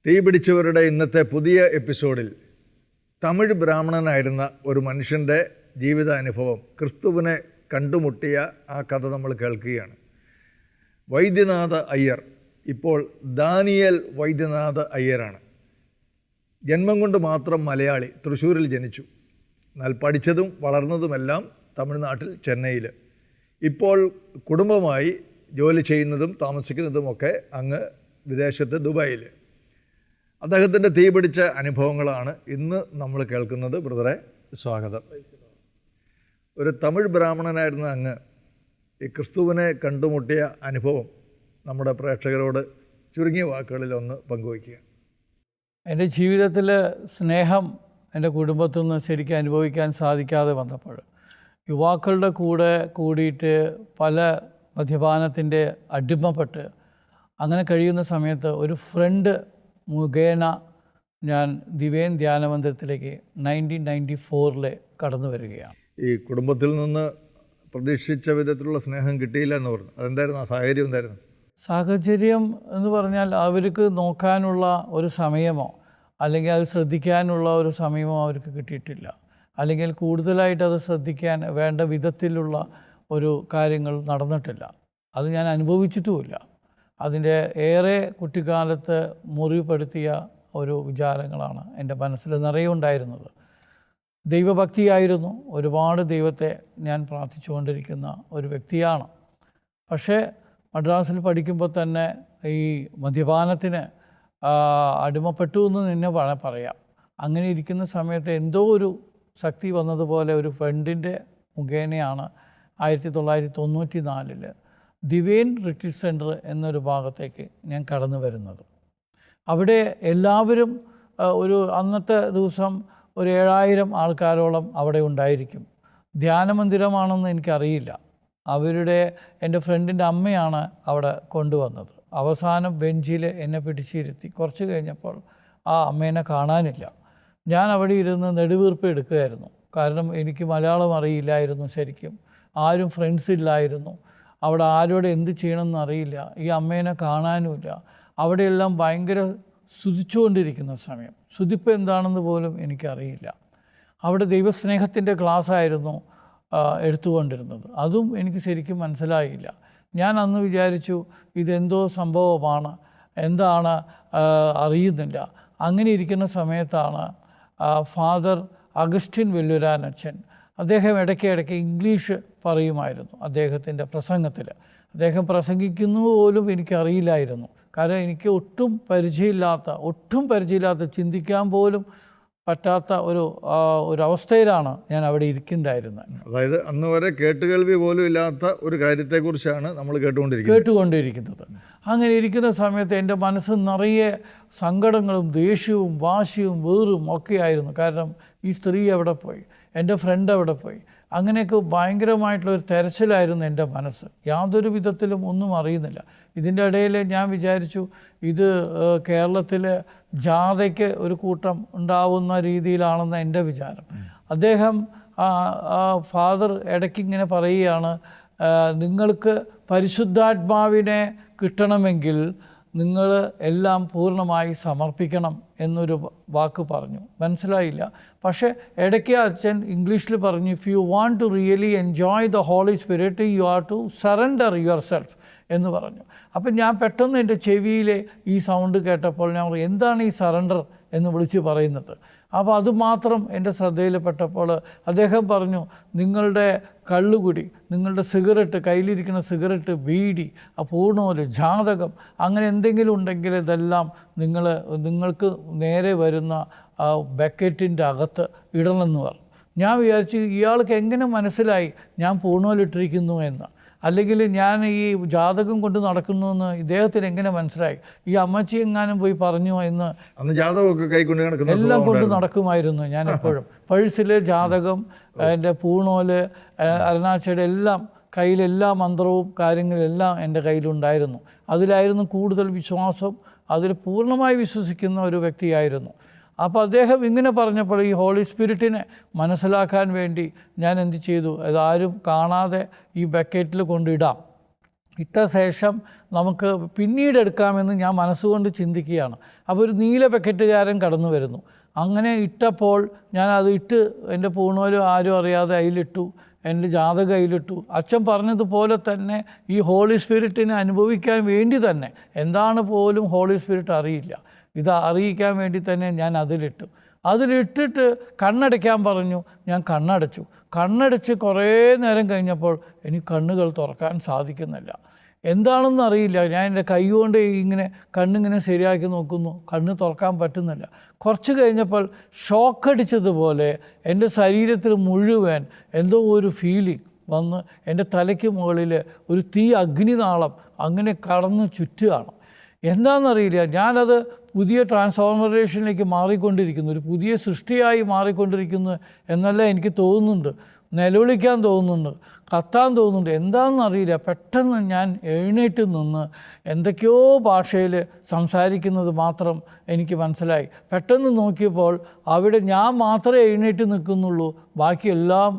തീ പിടിച്ചവരുടെ ഇന്നത്തെ പുതിയ എപ്പിസോഡിൽ തമിഴ് ബ്രാഹ്മണനായിരുന്ന ഒരു മനുഷ്യൻ്റെ ജീവിതാനുഭവം, ക്രിസ്തുവിനെ കണ്ടുമുട്ടിയ ആ കഥ നമ്മൾ കേൾക്കുകയാണ്. വൈദ്യനാഥ അയ്യർ ഇപ്പോൾ ദാനിയേൽ വൈദ്യനാഥ അയ്യരാണ്. ജന്മം കൊണ്ട് മാത്രം മലയാളി, തൃശ്ശൂരിൽ ജനിച്ചു. എന്നാൽ പഠിച്ചതും വളർന്നതുമെല്ലാം തമിഴ്നാട്ടിൽ, ചെന്നൈയിൽ. ഇപ്പോൾ കുടുംബമായി ജോലി ചെയ്യുന്നതും താമസിക്കുന്നതുമൊക്കെ അങ്ങ് വിദേശത്ത്, ദുബായിൽ. അദ്ദേഹത്തിൻ്റെ തീ പിടിച്ച അനുഭവങ്ങളാണ് ഇന്ന് നമ്മൾ കേൾക്കുന്നത്. ബ്രദറെ, സ്വാഗതം. ഒരു തമിഴ് ബ്രാഹ്മണനായിരുന്ന അങ്ങ് ഈ ക്രിസ്തുവിനെ കണ്ടുമുട്ടിയ അനുഭവം നമ്മുടെ പ്രേക്ഷകരോട് ചുരുങ്ങിയ വാക്കുകളിൽ ഒന്ന് പങ്കുവയ്ക്കുക. എൻ്റെ ജീവിതത്തിൽ സ്നേഹം എൻ്റെ കുടുംബത്തിൽ നിന്ന് ശരിക്കും അനുഭവിക്കാൻ സാധിക്കാതെ വന്നപ്പോൾ, യുവാക്കളുടെ കൂടെ കൂടിയിട്ട് പല മദ്യപാനത്തിൻ്റെ അടിമപ്പെട്ട് അങ്ങനെ കഴിയുന്ന സമയത്ത് ഒരു ഫ്രണ്ട് മുഖേന ഞാൻ ദിവ്യൻ ധ്യാനമന്ദിരത്തിലേക്ക് 1994 കടന്നു വരികയാണ്. ഈ കുടുംബത്തിൽ നിന്ന് പ്രതീക്ഷിച്ച വിധത്തിലുള്ള സ്നേഹം കിട്ടിയില്ല എന്ന് പറഞ്ഞു. അതെന്തായിരുന്നു? ആ സാഹചര്യം എന്തായിരുന്നു? സാഹചര്യം എന്ന് പറഞ്ഞാൽ അവർക്ക് നോക്കാനുള്ള ഒരു സമയമോ അല്ലെങ്കിൽ അത് ശ്രദ്ധിക്കാനുള്ള ഒരു സമയമോ അവർക്ക് കിട്ടിയിട്ടില്ല. അല്ലെങ്കിൽ കൂടുതലായിട്ട് അത് ശ്രദ്ധിക്കാൻ വേണ്ട വിധത്തിലുള്ള ഒരു കാര്യങ്ങൾ നടന്നിട്ടില്ല. അത് ഞാൻ അനുഭവിച്ചിട്ടുമില്ല. അതിൻ്റെ ഏറെ കുട്ടിക്കാലത്ത് മുറിപ്പെടുത്തിയ ഒരു വിചാരങ്ങളാണ് എൻ്റെ മനസ്സിൽ നിറയെ ഉണ്ടായിരുന്നത്. ദൈവഭക്തിയായിരുന്നു. ഒരുപാട് ദൈവത്തെ ഞാൻ പ്രാർത്ഥിച്ചുകൊണ്ടിരിക്കുന്ന ഒരു വ്യക്തിയാണ്. പക്ഷേ മദ്രാസിൽ പഠിക്കുമ്പോൾ തന്നെ ഈ മദ്യപാനത്തിന് അടിമപ്പെട്ടു എന്ന് തന്നെ പറയാം. അങ്ങനെ ഇരിക്കുന്ന സമയത്ത് എന്തോ ഒരു ശക്തി വന്നതുപോലെ ഒരു ഫ്രണ്ടിൻ്റെ മുഖേനയാണ് 1994 ദിവ്യൻ റിട്രീറ്റ് സെൻറ്റർ എന്നൊരു ഭാഗത്തേക്ക് ഞാൻ കടന്നു വരുന്നത്. അവിടെ എല്ലാവരും അന്നത്തെ ദിവസം ഒരു 7000 ആൾക്കാരോളം അവിടെ ഉണ്ടായിരിക്കും. ധ്യാനമന്ദിരമാണെന്ന് എനിക്കറിയില്ല. എൻ്റെ ഫ്രണ്ടിൻ്റെ അമ്മയാണ് അവിടെ കൊണ്ടുവന്നത്. അവസാനം ബെഞ്ചിൽ എന്നെ പിടിച്ചിരുത്തി. കുറച്ച് കഴിഞ്ഞപ്പോൾ ആ അമ്മേനെ കാണാനില്ല. ഞാൻ അവിടെ ഇരുന്ന് നെടുവീർപ്പ് എടുക്കുകയായിരുന്നു. കാരണം എനിക്ക് മലയാളം അറിയില്ലായിരുന്നു ശരിക്കും. ആരും ഫ്രണ്ട്സ് ഇല്ലായിരുന്നു. അവിടെ ആരോട് എന്ത് ചെയ്യണമെന്ന് അറിയില്ല. ഈ അമ്മേനെ കാണാനുമില്ല. അവിടെയെല്ലാം ഭയങ്കര സ്തുതിച്ചുകൊണ്ടിരിക്കുന്ന സമയം. സ്തുതിപ്പ് എന്താണെന്ന് പോലും എനിക്കറിയില്ല. അവിടെ ദൈവസ്നേഹത്തിൻ്റെ ക്ലാസ്സായിരുന്നു എടുത്തുകൊണ്ടിരുന്നത്. അതും എനിക്ക് ശരിക്കും മനസ്സിലായില്ല. ഞാൻ അന്ന് വിചാരിച്ചു ഇതെന്തോ സംഭവമാണ്, എന്താണ് അറിയുന്നില്ല. അങ്ങനെ ഇരിക്കുന്ന സമയത്താണ് ഫാദർ അഗസ്റ്റിൻ വെല്ലുരാനച്ഛൻ, അദ്ദേഹം ഇടയ്ക്കിടയ്ക്ക് ഇംഗ്ലീഷ് പറയുമായിരുന്നു അദ്ദേഹത്തിൻ്റെ പ്രസംഗത്തിൽ. അദ്ദേഹം പ്രസംഗിക്കുന്നത് പോലും എനിക്കറിയില്ലായിരുന്നു. കാരണം എനിക്ക് ഒട്ടും പരിചയമില്ലാത്ത ചിന്തിക്കാൻ പോലും പറ്റാത്ത ഒരവസ്ഥയിലാണ് ഞാൻ അവിടെ ഇരിക്കുന്നുണ്ടായിരുന്നത്. അതായത് അന്ന് വരെ കേട്ടുകേൾവി പോലും ഇല്ലാത്ത ഒരു കാര്യത്തെക്കുറിച്ചാണ് നമ്മൾ കേട്ടുകൊണ്ടിരിക്കുന്നത്. അങ്ങനെ ഇരിക്കുന്ന സമയത്ത് എൻ്റെ മനസ്സ് നിറയെ സങ്കടങ്ങളും ദേഷ്യവും വാശിയും വേറും ഒക്കെയായിരുന്നു. കാരണം ഈ സ്ത്രീ എവിടെ പോയി, എൻ്റെ ഫ്രണ്ട് എവിടെ പോയി, അങ്ങനെയൊക്കെ ഭയങ്കരമായിട്ടുള്ളൊരു തെരച്ചിലായിരുന്നു എൻ്റെ മനസ്സ്. യാതൊരു വിധത്തിലും ഒന്നും അറിയുന്നില്ല. ഇതിൻ്റെ ഇടയിൽ ഞാൻ വിചാരിച്ചു ഇത് കേരളത്തിൽ ജാഥയ്ക്ക് ഒരു കൂട്ടം ഉണ്ടാവുന്ന രീതിയിലാണെന്ന് എൻ്റെ വിചാരം. അദ്ദേഹം ഫാദർ ഇടയ്ക്ക് ഇങ്ങനെ പറയുകയാണ്, നിങ്ങൾക്ക് പരിശുദ്ധാത്മാവിനെ കിട്ടണമെങ്കിൽ നിങ്ങൾ എല്ലാം പൂർണ്ണമായി സമർപ്പിക്കണം എന്നൊരു വാക്ക് പറഞ്ഞു. മനസ്സിലായില്ല. പക്ഷേ ഇടയ്ക്ക് അച്ഛൻ ഇംഗ്ലീഷിൽ പറഞ്ഞു, if you want to really enjoy the holy spirit you are to surrender yourself എന്ന് പറഞ്ഞു. അപ്പം ഞാൻ പെട്ടെന്ന് എൻ്റെ ചെവിയിലെ ഈ സൗണ്ട് കേട്ടപ്പോൾ ഞാൻ പറഞ്ഞു, എന്താണ് ഈ സറണ്ടർ എന്ന് വിളിച്ച് പറയുന്നത്? അപ്പോൾ അതുമാത്രം എൻ്റെ ശ്രദ്ധയിൽപ്പെട്ടപ്പോൾ അദ്ദേഹം പറഞ്ഞു, നിങ്ങളുടെ കള്ളുകുടി, നിങ്ങളുടെ സിഗരറ്റ്, കയ്യിലിരിക്കുന്ന സിഗരറ്റ്, ബീഡി, പൂണൂല്, ജാതകം, അങ്ങനെ എന്തെങ്കിലും ഉണ്ടെങ്കിൽ ഇതെല്ലാം നിങ്ങൾക്ക് നേരെ വരുന്ന ബക്കറ്റിൻ്റെ അകത്ത് ഇടണമെന്ന് പറഞ്ഞു. ഞാൻ വിചാരിച്ചു ഇയാൾക്ക് എങ്ങനെ മനസ്സിലായി ഞാൻ പൂണൂലിട്ടിരിക്കുന്നു എന്ന്, അല്ലെങ്കിൽ ഞാൻ ഈ ജാതകം കൊണ്ട് നടക്കുന്നു എന്ന് ഇദ്ദേഹത്തിന് എങ്ങനെ മനസ്സിലായി? ഈ അമ്മച്ചി എങ്ങാനും പോയി പറഞ്ഞു എന്ന്. എല്ലാം കൊണ്ട് നടക്കുമായിരുന്നു ഞാൻ എപ്പോഴും. പഴ്സിൽ ജാതകം, എൻ്റെ പൂണോല്, അരുണാച്ചയുടെ എല്ലാം കയ്യിലെല്ലാ മന്ത്രവും കാര്യങ്ങളെല്ലാം എൻ്റെ കയ്യിലുണ്ടായിരുന്നു. അതിലായിരുന്നു കൂടുതൽ വിശ്വാസം. അതിൽ പൂർണ്ണമായി വിശ്വസിക്കുന്ന ഒരു വ്യക്തിയായിരുന്നു. അപ്പോൾ അദ്ദേഹം ഇങ്ങനെ പറഞ്ഞപ്പോൾ ഈ ഹോളി സ്പിരിറ്റിനെ മനസ്സിലാക്കാൻ വേണ്ടി ഞാൻ എന്ത് ചെയ്തു, അതാരും കാണാതെ ഈ ബക്കറ്റിൽ കൊണ്ടിടാം ഇട്ട ശേഷം നമുക്ക് പിന്നീട് എടുക്കാമെന്ന് ഞാൻ മനസ്സുകൊണ്ട് ചിന്തിക്കുകയാണ്. അപ്പോൾ ഒരു നീല പാക്കറ്റുകാരൻ കടന്നു വരുന്നു. അങ്ങനെ ഇട്ടപ്പോൾ ഞാനത് ഇട്ട് എൻ്റെ പൂണൂലും ആരും അറിയാതെ അതിലിട്ടു, എൻ്റെ ജാതകം അതിലിട്ടു. അച്ഛൻ പറഞ്ഞതുപോലെ തന്നെ ഈ ഹോളി സ്പിരിറ്റിനെ അനുഭവിക്കാൻ വേണ്ടി തന്നെ, എന്താണ് പോലും ഹോളി സ്പിരിറ്റ് അറിയില്ല, ഇത് അറിയിക്കാൻ വേണ്ടി തന്നെ ഞാൻ അതിലിട്ടിട്ട് കണ്ണടയ്ക്കാൻ പറഞ്ഞു. ഞാൻ കണ്ണടച്ചു. കണ്ണടച്ച് കുറേ നേരം കഴിഞ്ഞപ്പോൾ എനിക്ക് കണ്ണുകൾ തുറക്കാൻ സാധിക്കുന്നില്ല. എന്താണെന്ന് അറിയില്ല. ഞാൻ എൻ്റെ കൈ കൊണ്ട് ഇങ്ങനെ കണ്ണിങ്ങനെ ശരിയാക്കി നോക്കുന്നു, കണ്ണ് തുറക്കാൻ പറ്റുന്നില്ല. കുറച്ച് കഴിഞ്ഞപ്പോൾ ഷോക്കടിച്ചതുപോലെ എൻ്റെ ശരീരത്തിൽ മുഴുവൻ എന്തോ ഒരു ഫീലിംഗ് വന്ന് എൻ്റെ തലയ്ക്ക് മുകളിൽ ഒരു തീ അഗ്നിനാളം അങ്ങനെ കടന്ന് ചുറ്റുകയാണ്. എന്താണെന്നറിയില്ല. ഞാനത് പുതിയ ട്രാൻസ്ഫോർമേഷനിലേക്ക് മാറിക്കൊണ്ടിരിക്കുന്നു, ഒരു പുതിയ സൃഷ്ടിയായി മാറിക്കൊണ്ടിരിക്കുന്നു എന്നല്ല എനിക്ക് തോന്നുന്നുണ്ട്. നിലവിളിക്കാൻ തോന്നുന്നുണ്ട്, കത്താൻ തോന്നുന്നുണ്ട്, എന്താണെന്നറിയില്ല. പെട്ടെന്ന് ഞാൻ എഴുന്നേറ്റ് നിന്ന് എന്തൊക്കെയോ ഭാഷയിൽ സംസാരിക്കുന്നത് മാത്രം എനിക്ക് മനസ്സിലായി. പെട്ടെന്ന് നോക്കിയപ്പോൾ അവിടെ ഞാൻ മാത്രമേ എഴുന്നേറ്റ് നിൽക്കുന്നുള്ളൂ, ബാക്കിയെല്ലാം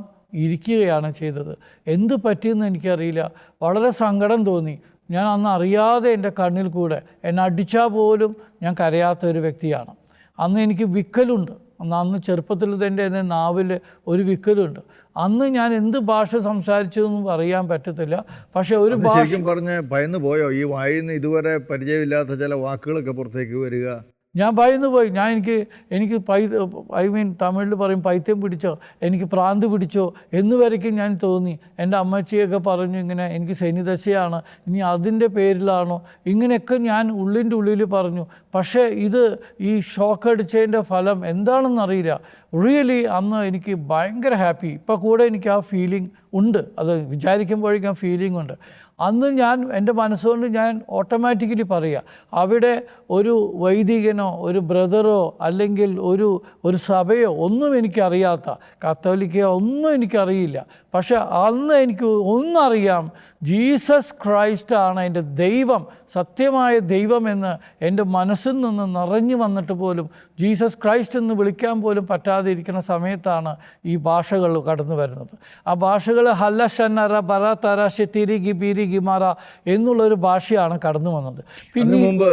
ഇരിക്കുകയാണ് ചെയ്തത്. എന്ത് പറ്റിയെന്ന് എനിക്കറിയില്ല. വളരെ സങ്കടം തോന്നി. ഞാൻ അന്ന് അറിയാതെ എൻ്റെ കണ്ണിൽ കൂടെ എന്നെ അടിച്ചാൽ പോലും ഞാൻ കരയാത്ത ഒരു വ്യക്തിയാണ്. അന്ന് എനിക്ക് വിക്കലുണ്ട്. അന്ന് ചെറുപ്പത്തിൽ തന്നെ എൻ്റെ നാവിൽ ഒരു വിക്കലുണ്ട്. അന്ന് ഞാൻ എന്ത് ഭാഷ സംസാരിച്ചതെന്നും അറിയാൻ പറ്റത്തില്ല. പക്ഷേ ഒരു ഭാഷ ശരിക്കും പറഞ്ഞ് ഭയന്ന് പോയോ? ഈ വായിൽ നിന്ന് ഇതുവരെ പരിചയമില്ലാത്ത ചില വാക്കുകളൊക്കെ പുറത്തേക്ക് വരിക. ഞാൻ ഭയന്ന് പോയി. എനിക്ക് തമിഴിൽ പറയും പൈത്യം പിടിച്ചോ, എനിക്ക് പ്രാന്ത് പിടിച്ചോ എന്ന് വരയ്ക്കും ഞാൻ തോന്നി. എൻ്റെ അമ്മച്ചിയൊക്കെ പറഞ്ഞു ഇങ്ങനെ എനിക്ക് ശനിദശയാണ്, ഇനി അതിൻ്റെ പേരിലാണോ, ഇങ്ങനെയൊക്കെ ഞാൻ ഉള്ളിൻ്റെ ഉള്ളിൽ പറഞ്ഞു. പക്ഷേ ഈ ഷോക്കടിച്ചതിൻ്റെ ഫലം എന്താണെന്നറിയില്ല. റിയലി അന്ന് എനിക്ക് ഭയങ്കര ഹാപ്പി. ഇപ്പോൾ കൂടെ എനിക്ക് ആ ഫീലിംഗ് ഉണ്ട്, അത് വിചാരിക്കുമ്പോഴേക്കും ആ ഫീലിംഗ് ഉണ്ട്. അന്ന് ഞാൻ എൻ്റെ മനസ്സുകൊണ്ട് ഞാൻ ഓട്ടോമാറ്റിക്കലി പറയുക, അവിടെ ഒരു വൈദികനോ ഒരു ബ്രദറോ അല്ലെങ്കിൽ ഒരു സഭയോ ഒന്നും എനിക്കറിയാത്ത, കത്തോലിക്കയോ ഒന്നും എനിക്കറിയില്ല. പക്ഷെ അന്ന് എനിക്ക് ഒന്നറിയാം, ജീസസ് ക്രൈസ്റ്റാണ് എൻ്റെ ദൈവം, സത്യമായ ദൈവമെന്ന് എൻ്റെ മനസ്സിൽ നിന്ന് നിറഞ്ഞു വന്നിട്ട് പോലും ജീസസ് ക്രൈസ്റ്റ് എന്ന് വിളിക്കാൻ പോലും പറ്റാതെ ഇരിക്കുന്ന സമയത്താണ് ഈ ഭാഷകൾ കടന്നു വരുന്നത്. ആ ഭാഷകൾ ഹല്ല ഷന്നറ ബറ തറ ഷെത്തിരി ഗിബിരി ഗിമാറ എന്നുള്ളൊരു ഭാഷയാണ് കടന്നു വന്നത്. പിന്നെ മുമ്പ്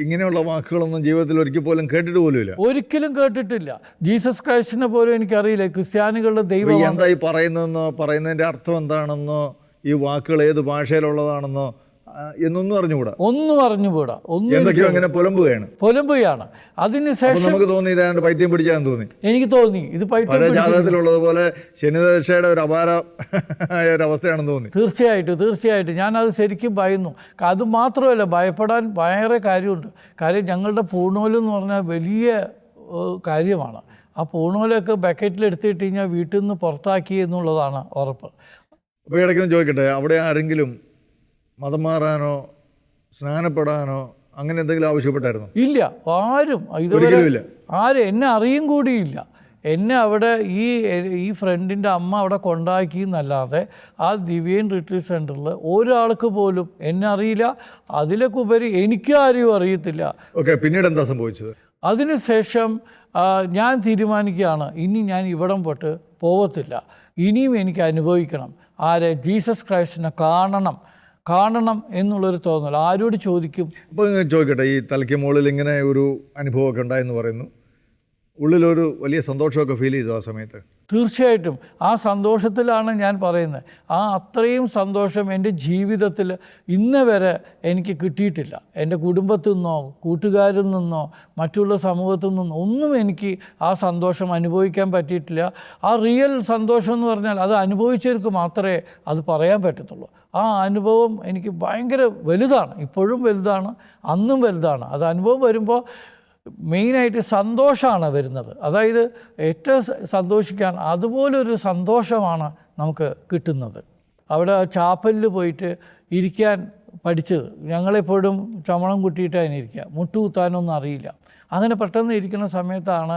ഇങ്ങനെയുള്ള വാക്കുകളൊന്നും ജീവിതത്തിൽ ഒരിക്കൽ പോലും കേട്ടിട്ട് പോലുമില്ല. ഒരിക്കലും കേട്ടിട്ടില്ല. ജീസസ് ക്രൈസ്റ്റിനെ പോലും എനിക്കറിയില്ല. ക്രിസ്ത്യാനികളുടെ ദൈവം എന്തായി പറയുന്നതെന്നോ പറയുന്നതിൻ്റെ അർത്ഥം എന്താണെന്നോ ഈ വാക്കുകൾ ഏത് ഭാഷയിലുള്ളതാണെന്നോ എന്നൊന്നും അറിഞ്ഞുകൂടാ. ഒന്നും അറിഞ്ഞുകൂടാ. എന്തൊക്കെയോ അങ്ങനെ പുലമ്പുകയാണ്. അതിനുശേഷം നമുക്ക് തോന്നി ഇതാണ്ട് പൈത്യം പിടിച്ചാന്ന് തോന്നി. എനിക്ക് തോന്നി ഇത് പൈത്യം ജാതകത്തിലുള്ളതുപോലെ ശനിദശയുടെ ഒരു അപാരമായ ഒരു അവസ്ഥയാണെന്ന് തോന്നി. തീർച്ചയായിട്ടും ഞാനത് ശരിക്കും ഭയന്നു. അത് മാത്രമല്ല, ഭയപ്പെടാൻ വേറെ കാര്യമുണ്ട്. കാര്യം ഞങ്ങളുടെ പൂണൂലെന്ന് പറഞ്ഞാൽ വലിയ കാര്യമാണ്. ആ പൂണൂലൊക്കെ ബക്കറ്റിലെടുത്തിട്ട് കഴിഞ്ഞാൽ വീട്ടിൽ നിന്ന് പുറത്താക്കി എന്നുള്ളതാണ് ഉറപ്പ്. അപ്പോൾ ഇടയ്ക്കൊന്ന് ചോദിക്കട്ടെ, അവിടെ ആരെങ്കിലും മതം മാറാനോ സ്നാനപ്പെടാനോ അങ്ങനെ എന്തെങ്കിലും ആവശ്യപ്പെട്ടായിരുന്നോ? ഇല്ല, ആരും ഇതുവരെ ആരും എന്നെ അറിയും കൂടിയില്ല. എന്നെ അവിടെ ഈ ഫ്രണ്ടിൻ്റെ അമ്മ അവിടെ കൊണ്ടാക്കി എന്നല്ലാതെ ആ ദിവ്യൻ റിട്രീറ്റ് സെൻറ്ററിൽ ഒരാൾക്ക് പോലും എന്നെ അറിയില്ല. അതിലൊക്കെ ഉപരി എനിക്കാരും അറിയത്തില്ല. ഓക്കെ, പിന്നീട് എന്താ സംഭവിച്ചത്? അതിനുശേഷം ഞാൻ തീരുമാനിക്കുകയാണ്, ഇനി ഞാൻ ഇവിടം തൊട്ട് പോകത്തില്ല. ഇനിയും എനിക്ക് അനുഭവിക്കണം, ജീസസ് ക്രൈസ്റ്റിനെ കാണണം എന്നുള്ളൊരു തോന്നൽ. ആരോട് ചോദിക്കും? അപ്പോൾ ചോദിക്കട്ടെ, ഈ തലയ്ക്ക് മുകളിൽ ഇങ്ങനെ ഒരു അനുഭവമൊക്കെ ഉണ്ടായെന്ന് പറയുന്നു, ഉള്ളിലൊരു വലിയ സന്തോഷമൊക്കെ ഫീൽ ചെയ്തു ആ സമയത്ത്? തീർച്ചയായിട്ടും ആ സന്തോഷത്തിലാണ് ഞാൻ പറയുന്നത്. അത്രയും സന്തോഷം എൻ്റെ ജീവിതത്തിൽ ഇന്ന് വരെ എനിക്ക് കിട്ടിയിട്ടില്ല. എൻ്റെ കുടുംബത്തിൽ നിന്നോ കൂട്ടുകാരിൽ നിന്നോ മറ്റുള്ള സമൂഹത്തിൽ നിന്നോ ഒന്നും എനിക്ക് ആ സന്തോഷം അനുഭവിക്കാൻ പറ്റിയിട്ടില്ല. ആ റിയൽ സന്തോഷം എന്ന് പറഞ്ഞാൽ അത് അനുഭവിച്ചവർക്ക് മാത്രമേ അത് പറയാൻ പറ്റത്തുള്ളൂ. ആ അനുഭവം എനിക്ക് ഭയങ്കര വലുതാണ്, ഇപ്പോഴും വലുതാണ്, അന്നും വലുതാണ്. അത് അനുഭവം വരുമ്പോൾ മെയിനായിട്ട് സന്തോഷമാണ് വരുന്നത്. അതായത് ഏറ്റവും സന്തോഷിക്കാൻ അതുപോലൊരു സന്തോഷമാണ് നമുക്ക് കിട്ടുന്നത്. അവിടെ ചാപ്പലിൽ പോയിട്ട് ഇരിക്കാൻ പഠിച്ചത്. ഞങ്ങളെപ്പോഴും ചമണം കുട്ടിയിട്ടാണ് ഇരിക്കുക, മുട്ടുകുത്താനൊന്നും അറിയില്ല. അങ്ങനെ പെട്ടെന്ന് ഇരിക്കുന്ന സമയത്താണ്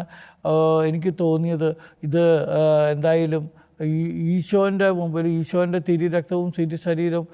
എനിക്ക് തോന്നിയത്, ഇത് എന്തായാലും ഈശോൻ്റെ മുമ്പിൽ ഈശോൻ്റെ തിരുരക്തവും തിരുശരീരവും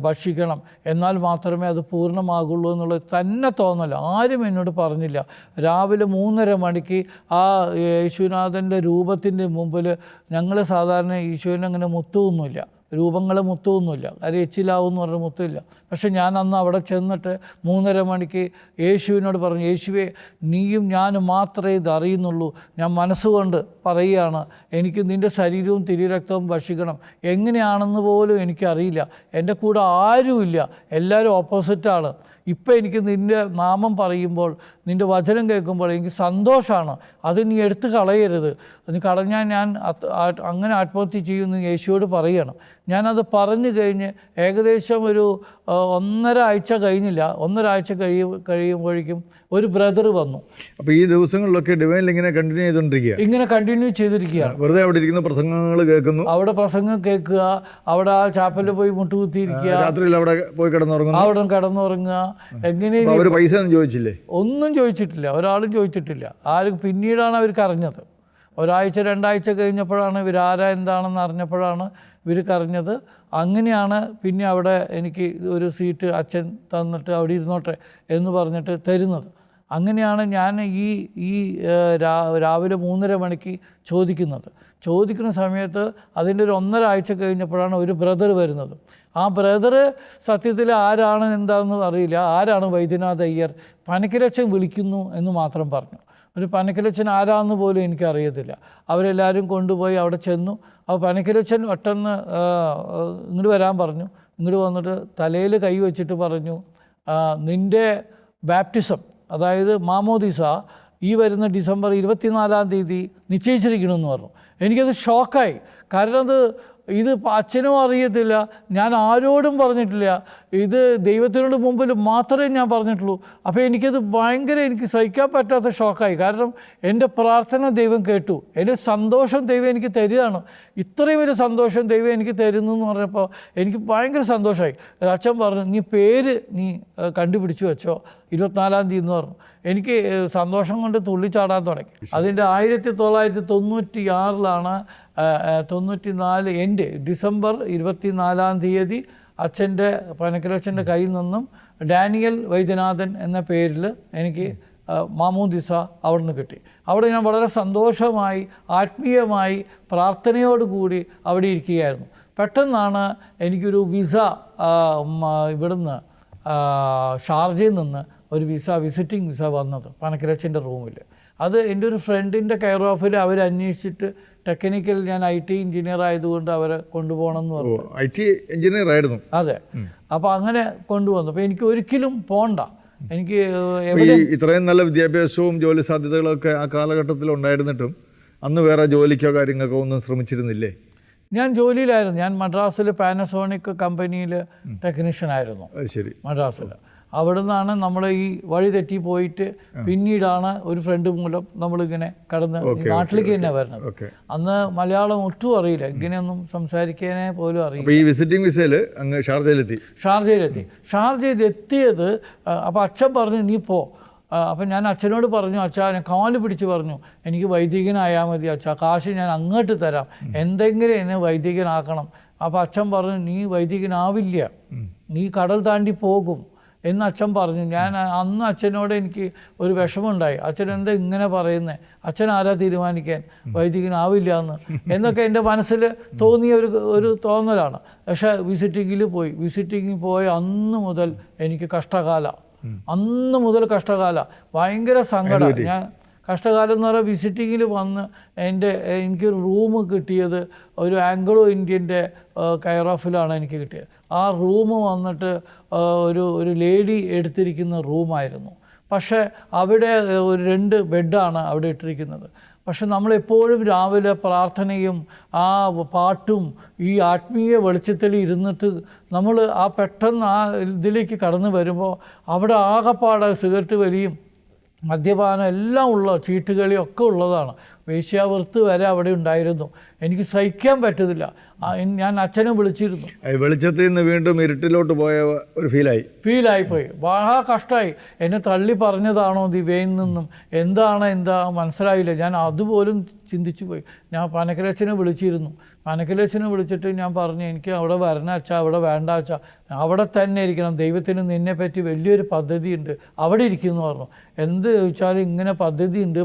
ഭക്ഷിക്കണം, എന്നാൽ മാത്രമേ അത് പൂർണ്ണമാകുള്ളൂ എന്നുള്ളത് തന്നെ തോന്നല. ആരും എന്നോട് പറഞ്ഞില്ല. രാവിലെ 3:30 മണിക്ക് ആ യേശുനാഥൻ്റെ രൂപത്തിൻ്റെ മുമ്പിൽ ഞങ്ങൾ സാധാരണ ഈശോനെ അങ്ങനെ മുത്തുമൊന്നുമില്ല, രൂപങ്ങൾ മുത്തൊന്നുമില്ല, കാര്യം എച്ചിലാവെന്ന് പറഞ്ഞ മുത്തമില്ല. പക്ഷെ ഞാൻ അന്ന് അവിടെ ചെന്നിട്ട് 3:30 മണിക്ക് യേശുവിനോട് പറഞ്ഞു, യേശുവേ, നീയും ഞാനും മാത്രമേ ഇത് അറിയുന്നുള്ളൂ. ഞാൻ മനസ്സുകൊണ്ട് പറയുകയാണ്, എനിക്ക് നിൻ്റെ ശരീരവും തിരുരക്തവും ഭക്ഷിക്കണം. എങ്ങനെയാണെന്ന് പോലും എനിക്കറിയില്ല. എൻ്റെ കൂടെ ആരുമില്ല, എല്ലാവരും ഓപ്പോസിറ്റാണ്. ഇപ്പം എനിക്ക് നിൻ്റെ നാമം പറയുമ്പോൾ, നിൻ്റെ വചനം കേൾക്കുമ്പോൾ എനിക്ക് സന്തോഷമാണ്. അത് നീ എടുത്ത് കളയരുത്. നീ കളഞ്ഞാൽ ഞാൻ അങ്ങനെ ആത്മഹത്യ ചെയ്യുമെന്ന് യേശുവോട് പറയണം. ഞാനത് പറഞ്ഞു കഴിഞ്ഞ് ഏകദേശം ഒരു 1.5 ആഴ്ച കഴിഞ്ഞില്ല, 1.5 ആഴ്ച കഴിയുമ്പോഴേക്കും ഒരു ബ്രദർ വന്നു. അപ്പോൾ ഈ ദിവസങ്ങളിലൊക്കെ ഡിവൈനിൽ ഇങ്ങനെ കണ്ടിന്യൂ ചെയ്തിരിക്കുകയാണ്. വെറുതെ അവിടെ ഇരിക്കുന്ന പ്രസംഗങ്ങൾ കേൾക്കുന്നു, അവിടെ പ്രസംഗം കേൾക്കുക, അവിടെ ആ ചാപ്പലിൽ പോയി മുട്ടുകുത്തിയിരിക്കുക, രാത്രിയിൽ അവിടെ പോയി കിടന്നുറങ്ങുക. എങ്ങനെ പൈസ ഒന്നും ചോദിച്ചില്ലേ? ഒന്നും ചോദിച്ചിട്ടില്ല, ഒരാളും ചോദിച്ചിട്ടില്ല. ആരും പിന്നീടാണ് അവർക്ക് അറിഞ്ഞത്. 1 ആഴ്ച 2 ആഴ്ച കഴിഞ്ഞപ്പോഴാണ് ഇവരാരാ എന്താണെന്ന് അറിഞ്ഞപ്പോഴാണ് ഇവർക്ക് അറിഞ്ഞത്. അങ്ങനെയാണ് പിന്നെ അവിടെ എനിക്ക് ഒരു സീറ്റ് അച്ഛൻ തന്നിട്ട് അവിടെ ഇരുന്നോട്ടെ എന്ന് പറഞ്ഞിട്ട് തരുന്നത്. അങ്ങനെയാണ് ഞാൻ ഈ രാവിലെ 3:30 മണിക്ക് ചോദിക്കുന്ന സമയത്ത് അതിൻ്റെ ഒരു 1.5 ആഴ്ച കഴിഞ്ഞപ്പോഴാണ് ഒരു ബ്രദർ വരുന്നത്. ആ ബ്രദർ സത്യത്തിൽ ആരാണ് എന്താണെന്ന് അറിയില്ല. ആരാണ് വൈദ്യനാഥ് അയ്യർ, പനക്കിലച്ചൻ വിളിക്കുന്നു എന്ന് മാത്രം പറഞ്ഞു. ഒരു പനക്കിലച്ചൻ ആരാന്ന് പോലും എനിക്കറിയത്തില്ല. അവരെല്ലാവരും കൊണ്ടുപോയി അവിടെ ചെന്നു. അപ്പോൾ പനക്കിലച്ചൻ പെട്ടെന്ന് ഇങ്ങോട്ട് വരാൻ പറഞ്ഞു. ഇങ്ങോട്ട് വന്നിട്ട് തലയിൽ കൈ വെച്ചിട്ട് പറഞ്ഞു, നിൻ്റെ ബാപ്റ്റിസം, അതായത് മാമോദിസ, ഈ വരുന്ന ഡിസംബർ 24-ാം തീയതി നിശ്ചയിച്ചിരിക്കണമെന്ന് പറഞ്ഞു. എനിക്കത് ഷോക്കായി. കാരണം ഇത് അച്ഛനും അറിയത്തില്ല, ഞാൻ ആരോടും പറഞ്ഞിട്ടില്ല. ഇത് ദൈവത്തിനോട് മുമ്പിൽ മാത്രമേ ഞാൻ പറഞ്ഞിട്ടുള്ളൂ. അപ്പോൾ എനിക്കത് എനിക്ക് സഹിക്കാൻ പറ്റാത്ത ഷോക്കായി. കാരണം എൻ്റെ പ്രാർത്ഥന ദൈവം കേട്ടു, എൻ്റെ സന്തോഷം ദൈവം എനിക്ക് തരികയാണ്. ഇത്രയും വലിയ സന്തോഷം ദൈവം എനിക്ക് തരുന്നു എന്ന് പറഞ്ഞപ്പോൾ എനിക്ക് ഭയങ്കര സന്തോഷമായി. അച്ഛൻ പറഞ്ഞു, നീ പേര് കണ്ടുപിടിച്ചു വെച്ചോ, 24-ാം തീയതി എന്ന് പറഞ്ഞു. എനിക്ക് സന്തോഷം കൊണ്ട് തുള്ളിച്ചാടാൻ തുടങ്ങി. അതിൻ്റെ 1996-ലാണ് 94 എൻ്റെ ഡിസംബർ 24-ാം തീയതി അച്ഛൻ്റെ പനക്കിലച്ഛൻ്റെ കയ്യിൽ നിന്നും ഡാനിയൽ വൈദ്യനാഥൻ എന്ന പേരിൽ എനിക്ക് മാമോദിസ അവിടെ നിന്ന് കിട്ടി. അവിടെ ഞാൻ വളരെ സന്തോഷമായി, ആത്മീയമായി, പ്രാർത്ഥനയോടുകൂടി അവിടെ ഇരിക്കുകയായിരുന്നു. പെട്ടെന്നാണ് എനിക്കൊരു വിസ ഇവിടുന്ന് ഷാർജയിൽ നിന്ന് ഒരു വിസിറ്റിംഗ് വിസ വന്നത് പനക്കിലച്ഛൻ്റെ റൂമിൽ. അത് എൻ്റെ ഒരു ഫ്രണ്ടിൻ്റെ കെയർ ഓഫിൽ അവർ അന്വേഷിച്ചിട്ട് ടെക്നിക്കൽ, ഞാൻ IT എഞ്ചിനീയർ ആയതുകൊണ്ട് അവരെ കൊണ്ടുപോകണമെന്ന് പറഞ്ഞു. IT എഞ്ചിനീയർ ആയിരുന്നു. അതെ. അപ്പോൾ അങ്ങനെ കൊണ്ടുവന്നു. അപ്പോൾ എനിക്ക് ഒരിക്കലും പോണ്ട. എനിക്ക് ഇത്രയും നല്ല വിദ്യാഭ്യാസവും ജോലി സാധ്യതകളൊക്കെ ആ കാലഘട്ടത്തിൽ ഉണ്ടായിരുന്നിട്ടും അന്ന് വേറെ ജോലിക്കോ കാര്യങ്ങൾക്കോ ഒന്നും ശ്രമിച്ചിരുന്നില്ലേ? ഞാൻ ജോലിയിലായിരുന്നു. ഞാൻ മദ്രാസിൽ പാനസോണിക് കമ്പനിയിൽ ടെക്നീഷ്യനായിരുന്നു. ശരി. മദ്രാസിൽ. അവിടെ നിന്നാണ് നമ്മൾ ഈ വഴി തെറ്റി പോയിട്ട് പിന്നീടാണ് ഒരു ഫ്രണ്ട് മൂലം നമ്മളിങ്ങനെ കടന്ന് നാട്ടിലേക്ക് തന്നെ വരുന്നത്. അന്ന് മലയാളം ഒട്ടും അറിയില്ല, ഇങ്ങനെയൊന്നും സംസാരിക്കാനേ പോലും അറിയില്ല. ഈ വിസിറ്റിംഗ് വിസയിൽ അങ്ങ് ഷാർജയിലെത്തി. ഷാർജയിലെത്തിയത് അപ്പോൾ അച്ഛൻ പറഞ്ഞു, നീ പോ. അപ്പം ഞാൻ അച്ഛനോട് പറഞ്ഞു, അച്ഛാ, ഞാൻ കാല് പിടിച്ച് പറഞ്ഞു, എനിക്ക് വൈദികനായാൽ മതി അച്ഛാ, കാശ് ഞാൻ അങ്ങോട്ട് തരാം, എന്തെങ്കിലും എന്നെ വൈദികനാക്കണം. അപ്പോൾ അച്ഛൻ പറഞ്ഞു, നീ വൈദികനാവില്ല, നീ കടൽ താണ്ടി പോകും എന്ന് അച്ഛൻ പറഞ്ഞു. ഞാൻ അന്ന് അച്ഛനോട് എനിക്ക് ഒരു വിഷമമുണ്ടായി. അച്ഛൻ എന്താ ഇങ്ങനെ പറയുന്നത്, അച്ഛൻ ആരാ തീരുമാനിക്കാൻ, വൈദികനാവില്ല എന്നൊക്കെ എൻ്റെ മനസ്സിൽ തോന്നിയ ഒരു തോന്നലാണ്. പക്ഷേ വിസിറ്റിങ്ങിൽ പോയി അന്ന് മുതൽ എനിക്ക് കഷ്ടകാല, ഭയങ്കര സങ്കടം. ഞാൻ കഷ്ടകാലം എന്ന് പറയുക, വിസിറ്റിങ്ങിൽ വന്ന് എനിക്കൊരു റൂം കിട്ടിയത് ഒരു ആംഗ്ലോ ഇന്ത്യൻ്റെ കെയർ ഓഫിലാണ് എനിക്ക് കിട്ടിയത്. ആ റൂം വന്നിട്ട് ഒരു ലേഡി എടുത്തിരിക്കുന്ന റൂമായിരുന്നു. പക്ഷേ അവിടെ ഒരു 2 ബെഡാണ് അവിടെ ഇട്ടിരിക്കുന്നത്. പക്ഷെ നമ്മളെപ്പോഴും രാവിലെ പ്രാർത്ഥനയും ആ പാട്ടും ഈ ആത്മീയ വെളിച്ചത്തിൽ ഇരുന്നിട്ട് നമ്മൾ പെട്ടെന്ന് ഇതിലേക്ക് കടന്നു വരുമ്പോൾ അവിടെ ആകെപ്പാടെ സിഗരറ്റ് വലിയും മദ്യപാനം എല്ലാം ചീട്ടുകളിയൊക്കെ ഉള്ളതാണ്. വേശ്യാവൃത്തി വരെ അവിടെ ഉണ്ടായിരുന്നു. എനിക്ക് സഹിക്കാൻ പറ്റത്തില്ല. ഞാൻ അച്ഛനെ വിളിച്ചിരുന്നു. വെളിച്ചത്തിൽ നിന്ന് വീണ്ടും ഇരുട്ടിലോട്ട് പോയ ഒരു ഫീലായിപ്പോയി. വളരെ കഷ്ടമായി. എന്നെ തള്ളി പറഞ്ഞതാണോ ദിവയിൽ നിന്നും എന്താ മനസ്സിലായില്ല. ഞാൻ അതുപോലും ചിന്തിച്ചു പോയി. ഞാൻ പനക്കിലച്ഛനെ വിളിച്ചിട്ട് ഞാൻ പറഞ്ഞു, എനിക്ക് അവിടെ വരണ അച്ഛാ, അവിടെ വേണ്ട അച്ഛാ, അവിടെ തന്നെ ഇരിക്കണം, ദൈവത്തിന് നിന്നെപ്പറ്റി വലിയൊരു പദ്ധതിയുണ്ട്, അവിടെ ഇരിക്കുമെന്ന് പറഞ്ഞു. എന്ത് ചോദിച്ചാലും ഇങ്ങനെ പദ്ധതി ഉണ്ട്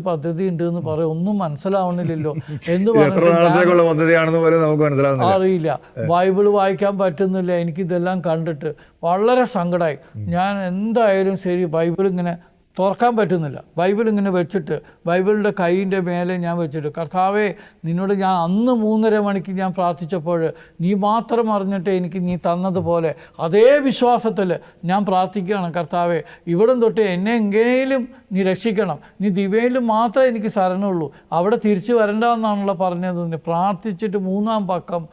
എന്ന് പറയും, ഒന്നും മനസ്സിലാവണില്ലല്ലോ എന്ന് എത്ര നാളത്തേക്കുള്ള പദ്ധതിയാണെന്ന് പോലും നമുക്ക് മനസ്സിലാവുന്നില്ല. അറിയില്ല. ബൈബിൾ വായിക്കാൻ പറ്റുന്നില്ല. എനിക്കിതെല്ലാം കണ്ടിട്ട് വളരെ സങ്കടമായി. ഞാൻ എന്തായാലും ശരി, ബൈബിൾ ഇങ്ങനെ തുറക്കാൻ പറ്റുന്നില്ല. ബൈബിൾ ഇങ്ങനെ വെച്ചിട്ട്, ബൈബിളിൻ്റെ കൈയിൻ്റെ മേലെ ഞാൻ വെച്ചിട്ട്, കർത്താവേ, നിന്നോട് ഞാൻ അന്ന് 3:30 മണിക്ക് ഞാൻ പ്രാർത്ഥിച്ചപ്പോൾ നീ മാത്രം അറിഞ്ഞിട്ട് എനിക്ക് നീ തന്നതുപോലെ അതേ വിശ്വാസത്തിൽ ഞാൻ പ്രാർത്ഥിക്കുകയാണ്. കർത്താവേ, ഇവിടം തൊട്ട് എന്നെ എങ്ങനെയും നീ രക്ഷിക്കണം. നീ ദിവയിലും മാത്രമേ എനിക്ക് ശരണുള്ളൂ, അവിടെ തിരിച്ചു വരണ്ടെന്നാണല്ലോ പറഞ്ഞത്. പ്രാർത്ഥിച്ചിട്ട് 3-ാം പക്കം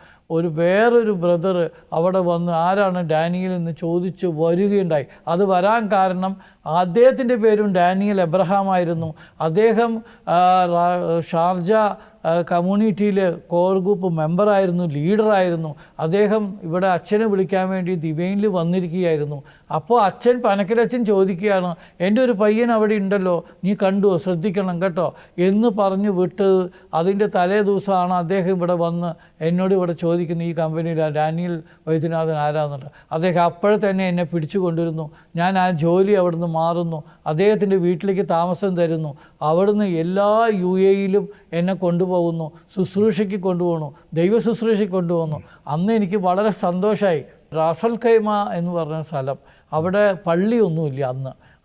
വേറൊരു ബ്രദർ അവിടെ വന്ന് ആരാണ് ഡാനിയൽ എന്ന് ചോദിച്ച് വരികയുണ്ടായി. അത് വരാൻ കാരണം അദ്ദേഹത്തിൻ്റെ പേരും ഡാനിയൽ എബ്രഹാം ആയിരുന്നു. അദ്ദേഹം ഷാർജ കമ്മ്യൂണിറ്റിയിൽ കോർ ഗ്രൂപ്പ് മെമ്പറായിരുന്നു, ലീഡറായിരുന്നു. അദ്ദേഹം ഇവിടെ അച്ഛനെ വിളിക്കാൻ വേണ്ടി ദിവൈനിൽ വന്നിരിക്കുകയായിരുന്നു. അപ്പോൾ അച്ഛൻ, പനക്കരച്ഛൻ ചോദിക്കുകയാണ്, എൻ്റെ ഒരു പയ്യൻ അവിടെ ഉണ്ടല്ലോ, നീ കണ്ടുവോ, ശ്രദ്ധിക്കണം കേട്ടോ എന്ന് പറഞ്ഞ് വിട്ട് അതിൻ്റെ തലേ ദിവസമാണ് അദ്ദേഹം ഇവിടെ വന്ന് എന്നോട് ഇവിടെ ചോദിക്കുന്നത്, ഈ കമ്പനിയിൽ ഡാനിയൽ വൈദ്യനാഥൻ ആരാന്നിട്ട്. അദ്ദേഹം അപ്പോഴെ തന്നെ എന്നെ പിടിച്ചു കൊണ്ടിരുന്നു. ഞാൻ ആ ജോലി അവിടുന്ന് മാറുന്നു, അദ്ദേഹത്തിൻ്റെ വീട്ടിലേക്ക് താമസം തരുന്നു. അവിടുന്ന് എല്ലാ UAE-യിലും എന്നെ കൊണ്ടുപോകുന്നു, ശുശ്രൂഷയ്ക്ക് കൊണ്ടുപോകുന്നു, ദൈവ ശുശ്രൂഷയ്ക്ക് കൊണ്ടുപോകുന്നു. അന്ന് എനിക്ക് വളരെ സന്തോഷമായി. റാസൽ ഖൈമ എന്ന് പറഞ്ഞ സ്ഥലം, അവിടെ പള്ളിയൊന്നുമില്ല.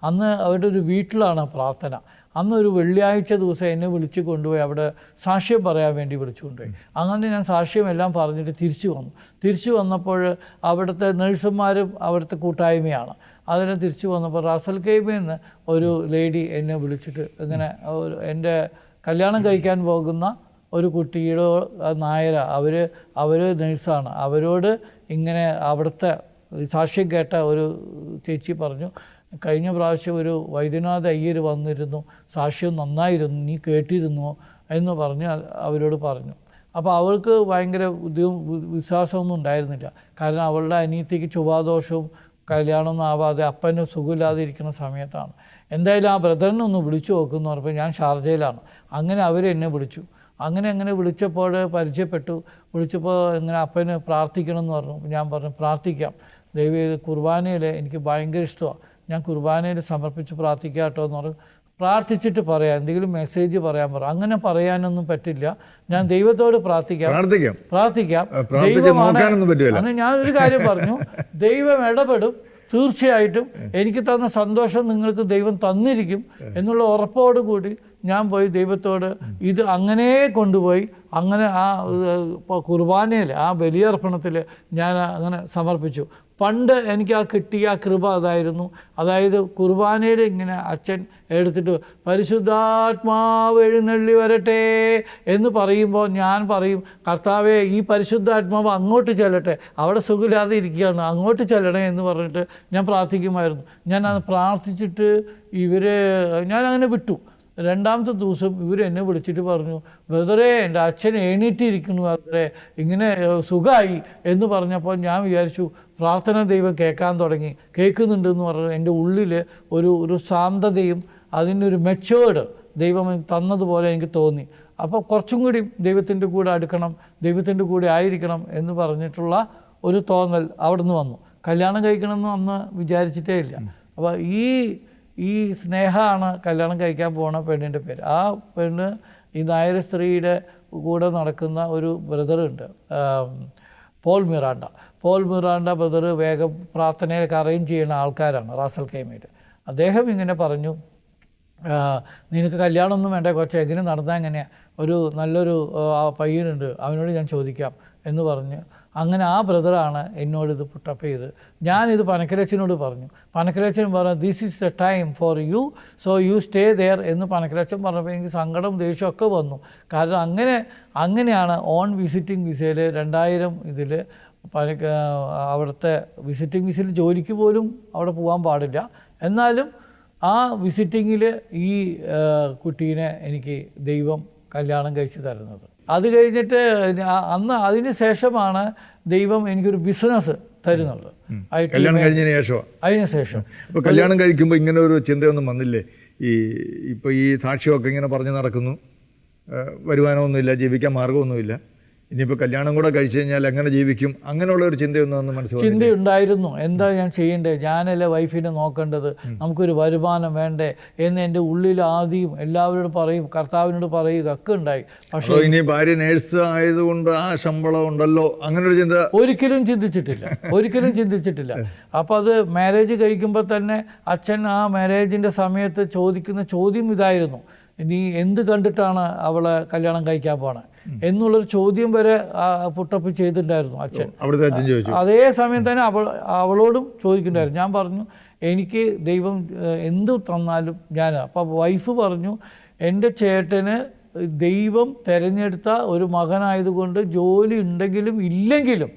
അന്ന് അവരുടെ ഒരു വീട്ടിലാണ് പ്രാർത്ഥന. അന്നൊരു വെള്ളിയാഴ്ച ദിവസം എന്നെ വിളിച്ച് കൊണ്ടുപോയി അവിടെ സാക്ഷ്യം പറയാൻ വേണ്ടി വിളിച്ചു കൊണ്ടുപോയി. അങ്ങനെ ഞാൻ സാക്ഷ്യമെല്ലാം പറഞ്ഞിട്ട് തിരിച്ചു വന്നപ്പോൾ അവിടുത്തെ നഴ്സുമാരും അവിടുത്തെ കൂട്ടായ്മയാണ്. അതിനെ തിരിച്ചു വന്നപ്പോൾ റാസൽ ഖൈമയിൽ നിന്ന് ഒരു ലേഡി എന്നെ വിളിച്ചിട്ട് ഇങ്ങനെ, എൻ്റെ കല്യാണം കഴിക്കാൻ പോകുന്ന ഒരു കുട്ടിയുടെ നായര, അവർ നഴ്സാണ്, അവരോട് ഇങ്ങനെ അവിടുത്തെ സാക്ഷ്യം കേട്ട ഒരു ചേച്ചി പറഞ്ഞു, കഴിഞ്ഞ പ്രാവശ്യം ഒരു വൈദ്യനാഥ അയ്യർ വന്നിരുന്നു, സാക്ഷ്യം നന്നായിരുന്നു, നീ കേട്ടിരുന്നോ എന്ന് പറഞ്ഞ് അവരോട് പറഞ്ഞു. അപ്പോൾ അവർക്ക് ഭയങ്കര വിശ്വാസമൊന്നും ഉണ്ടായിരുന്നില്ല. കാരണം അവളുടെ അനിയത്തിക്ക് ചൊവ്വാദോഷവും കല്യാണമൊന്നും ആവാതെ അപ്പന് സുഖമില്ലാതെ ഇരിക്കുന്ന സമയത്താണ്. എന്തായാലും ആ ബ്രദറിനെ ഒന്ന് വിളിച്ചു നോക്കുമെന്ന് പറഞ്ഞപ്പോൾ ഞാൻ ഷാർജയിലാണ്. അങ്ങനെ അവരെന്നെ വിളിച്ചു. അങ്ങനെ വിളിച്ചപ്പോൾ പരിചയപ്പെട്ടു. വിളിച്ചപ്പോൾ ഇങ്ങനെ അപ്പന് പ്രാർത്ഥിക്കണം എന്ന് പറഞ്ഞു. ഞാൻ പറഞ്ഞു, പ്രാർത്ഥിക്കാം, ദൈവം കുർബാനയിൽ എനിക്ക് ഭയങ്കര ഇഷ്ടമാണ്, ഞാൻ കുർബാനയിൽ സമർപ്പിച്ച് പ്രാർത്ഥിക്കാം കേട്ടോ എന്ന് പറഞ്ഞു. പ്രാർത്ഥിച്ചിട്ട് പറയാം, എന്തെങ്കിലും മെസ്സേജ് പറയാൻ പറ. അങ്ങനെ പറയാനൊന്നും പറ്റില്ല, ഞാൻ ദൈവത്തോട് പ്രാർത്ഥിക്കാം. ദൈവമാണ്. അന്ന് ഞാനൊരു കാര്യം പറഞ്ഞു, ദൈവം ഇടപെടും, തീർച്ചയായിട്ടും എനിക്ക് തന്ന സന്തോഷം നിങ്ങൾക്ക് ദൈവം തന്നിരിക്കും എന്നുള്ള ഉറപ്പോടുകൂടി ഞാൻ പോയി ദൈവത്തോട് ഇത് അങ്ങനെ കൊണ്ടുപോയി അങ്ങനെ ആ കുർബാനയിൽ, ആ ബലിയർപ്പണത്തിൽ ഞാൻ അങ്ങനെ സമർപ്പിച്ചു. പണ്ട് എനിക്ക് കിട്ടിയ കൃപ അതായിരുന്നു. അതായത് കുർബാനയിൽ ഇങ്ങനെ അച്ഛൻ എടുത്തിട്ട് പരിശുദ്ധാത്മാവ് എഴുന്നള്ളി വരട്ടെ എന്ന് പറയുമ്പോൾ ഞാൻ പറയും, കർത്താവേ, ഈ പരിശുദ്ധാത്മാവ് അങ്ങോട്ട് ചെല്ലട്ടെ, അവിടെ സുഖമില്ലാതെ ഇരിക്കുകയാണ്, അങ്ങോട്ട് ചെല്ലണേ എന്ന് പറഞ്ഞിട്ട് ഞാൻ പ്രാർത്ഥിക്കുമായിരുന്നു. ഞാൻ അത് പ്രാർത്ഥിച്ചിട്ട് ഞാനങ്ങനെ വിട്ടു. രണ്ടാമത്തെ ദിവസം എന്നെ വിളിച്ചിട്ട് പറഞ്ഞു, ബ്രദറെ, എൻ്റെ അച്ഛൻ എണീറ്റിരിക്കുന്നു ബ്രദറെ, ഇങ്ങനെ സുഖമായി എന്ന് പറഞ്ഞപ്പോൾ ഞാൻ വിചാരിച്ചു പ്രാർത്ഥന ദൈവം കേൾക്കാൻ തുടങ്ങി, കേൾക്കുന്നുണ്ടെന്ന് പറഞ്ഞു. എൻ്റെ ഉള്ളിൽ ഒരു ശാന്തതയും അതിനൊരു മെച്ചേർഡ് ദൈവം തന്നതുപോലെ എനിക്ക് തോന്നി. അപ്പോൾ കുറച്ചും കൂടി ദൈവത്തിൻ്റെ കൂടെ അടുക്കണം, ദൈവത്തിൻ്റെ കൂടെ ആയിരിക്കണം എന്ന് പറഞ്ഞിട്ടുള്ള ഒരു തോന്നൽ അവിടെ നിന്ന് വന്നു. കല്യാണം കഴിക്കണമെന്ന് അന്ന് വിചാരിച്ചിട്ടേ ഇല്ല. അപ്പോൾ ഈ സ്നേഹമാണ് കല്യാണം കഴിക്കാൻ പോകുന്ന പെണ്ണിൻ്റെ പേര്. ആ പെണ്ണ് ഈ നായർ സ്ത്രീയുടെ കൂടെ നടക്കുന്ന ഒരു ബ്രദറുണ്ട്, പോൾ മിറാണ്ട ബ്രദർ. വേഗം പ്രാർത്ഥനയൊക്കെ അറേഞ്ച് ചെയ്യുന്ന ആൾക്കാരാണ് റാസൽ ഖൈമയിൽ. അദ്ദേഹം ഇങ്ങനെ പറഞ്ഞു, നിനക്ക് കല്യാണമൊന്നും വേണ്ട കൊച്ചെ, എങ്ങനെ നടന്നാൽ എങ്ങനെയാണ്, നല്ലൊരു പയ്യനുണ്ട്, അവനോട് ഞാൻ ചോദിക്കാം എന്ന് പറഞ്ഞ് അങ്ങനെ ആ ബ്രദറാണ് എന്നോടിത് പുട്ടപ്പ് ചെയ്ത്. ഞാനിത് പനക്കരച്ചനോട് പറഞ്ഞു. പനക്കരച്ചൻ പറഞ്ഞു, this is the time for you, so you stay there എന്ന് പനക്കരച്ചൻ പറഞ്ഞപ്പോൾ എനിക്ക് സങ്കടം ദേഷ്യമൊക്കെ വന്നു. കാരണം അങ്ങനെയാണ് ഓൺ വിസിറ്റിംഗ് വിസയിൽ 2000 അവിടുത്തെ വിസിറ്റിംഗ് വിസയിൽ ജോലിക്ക് പോലും അവിടെ പോകാൻ പാടില്ല. എന്നാലും ആ വിസിറ്റിങ്ങിൽ ഈ കുട്ടീനെ എനിക്ക് ദൈവം കല്യാണം കഴിച്ച് തരുന്നത്. അത് കഴിഞ്ഞിട്ട് അതിന് ശേഷമാണ് ദൈവം എനിക്കൊരു ബിസിനസ് തരുന്നത്. അതിന് ശേഷം ഇപ്പോൾ കല്യാണം കഴിക്കുമ്പോൾ ഇങ്ങനെ ഒരു ചിന്തയൊന്നും വന്നില്ലേ? ഇപ്പോൾ ഈ സാക്ഷ്യമൊക്കെ ഇങ്ങനെ പറഞ്ഞ് നടക്കുന്നു, വരുമാനമൊന്നുമില്ല, ജീവിക്കാൻ മാർഗമൊന്നുമില്ല, ഇനിയിപ്പോൾ കല്യാണം കൂടെ കഴിച്ചു കഴിഞ്ഞാൽ എങ്ങനെ ജീവിക്കും, അങ്ങനെയുള്ള ഒരു ചിന്തയൊന്നും അന്ന് മനസ്സിലായി? ചിന്തയുണ്ടായിരുന്നു. എന്താ ഞാൻ ചെയ്യേണ്ടത്, ഞാനല്ലേ വൈഫിനെ നോക്കേണ്ടത്, നമുക്കൊരു വരുമാനം വേണ്ടേ എന്ന് എൻ്റെ ഉള്ളിൽ ആദ്യം എല്ലാവരോടും പറയും, കർത്താവിനോട് പറയുക ഒക്കെ ഉണ്ടായി. പക്ഷേ ഇനി ഭാര്യ നേഴ്സ് ആയതുകൊണ്ട് ആ ശമ്പളം ഉണ്ടല്ലോ, അങ്ങനൊരു ചിന്ത ഒരിക്കലും ചിന്തിച്ചിട്ടില്ല. അപ്പോൾ അത് മാരേജ് കഴിക്കുമ്പോൾ തന്നെ അച്ഛൻ ആ മാരേജിൻ്റെ സമയത്ത് ചോദിക്കുന്ന ചോദ്യം ഇതായിരുന്നു, നീ എന്ത് കണ്ടിട്ടാണ് അവളെ കല്യാണം കഴിക്കാൻ പോണേ എന്നുള്ളൊരു ചോദ്യം വരെ പുട്ടപ്പ് ചെയ്തിട്ടുണ്ടായിരുന്നു അച്ഛൻ. അതേ സമയം തന്നെ അവളോടും ചോദിക്കുന്നുണ്ടായിരുന്നു. ഞാൻ പറഞ്ഞു, എനിക്ക് ദൈവം എന്ത് തന്നാലും ഞാൻ. അപ്പം വൈഫ് പറഞ്ഞു, എൻ്റെ ചേട്ടന് ദൈവം തിരഞ്ഞെടുത്ത ഒരു മകനായതുകൊണ്ട് ജോലി ഉണ്ടെങ്കിലും ഇല്ലെങ്കിലും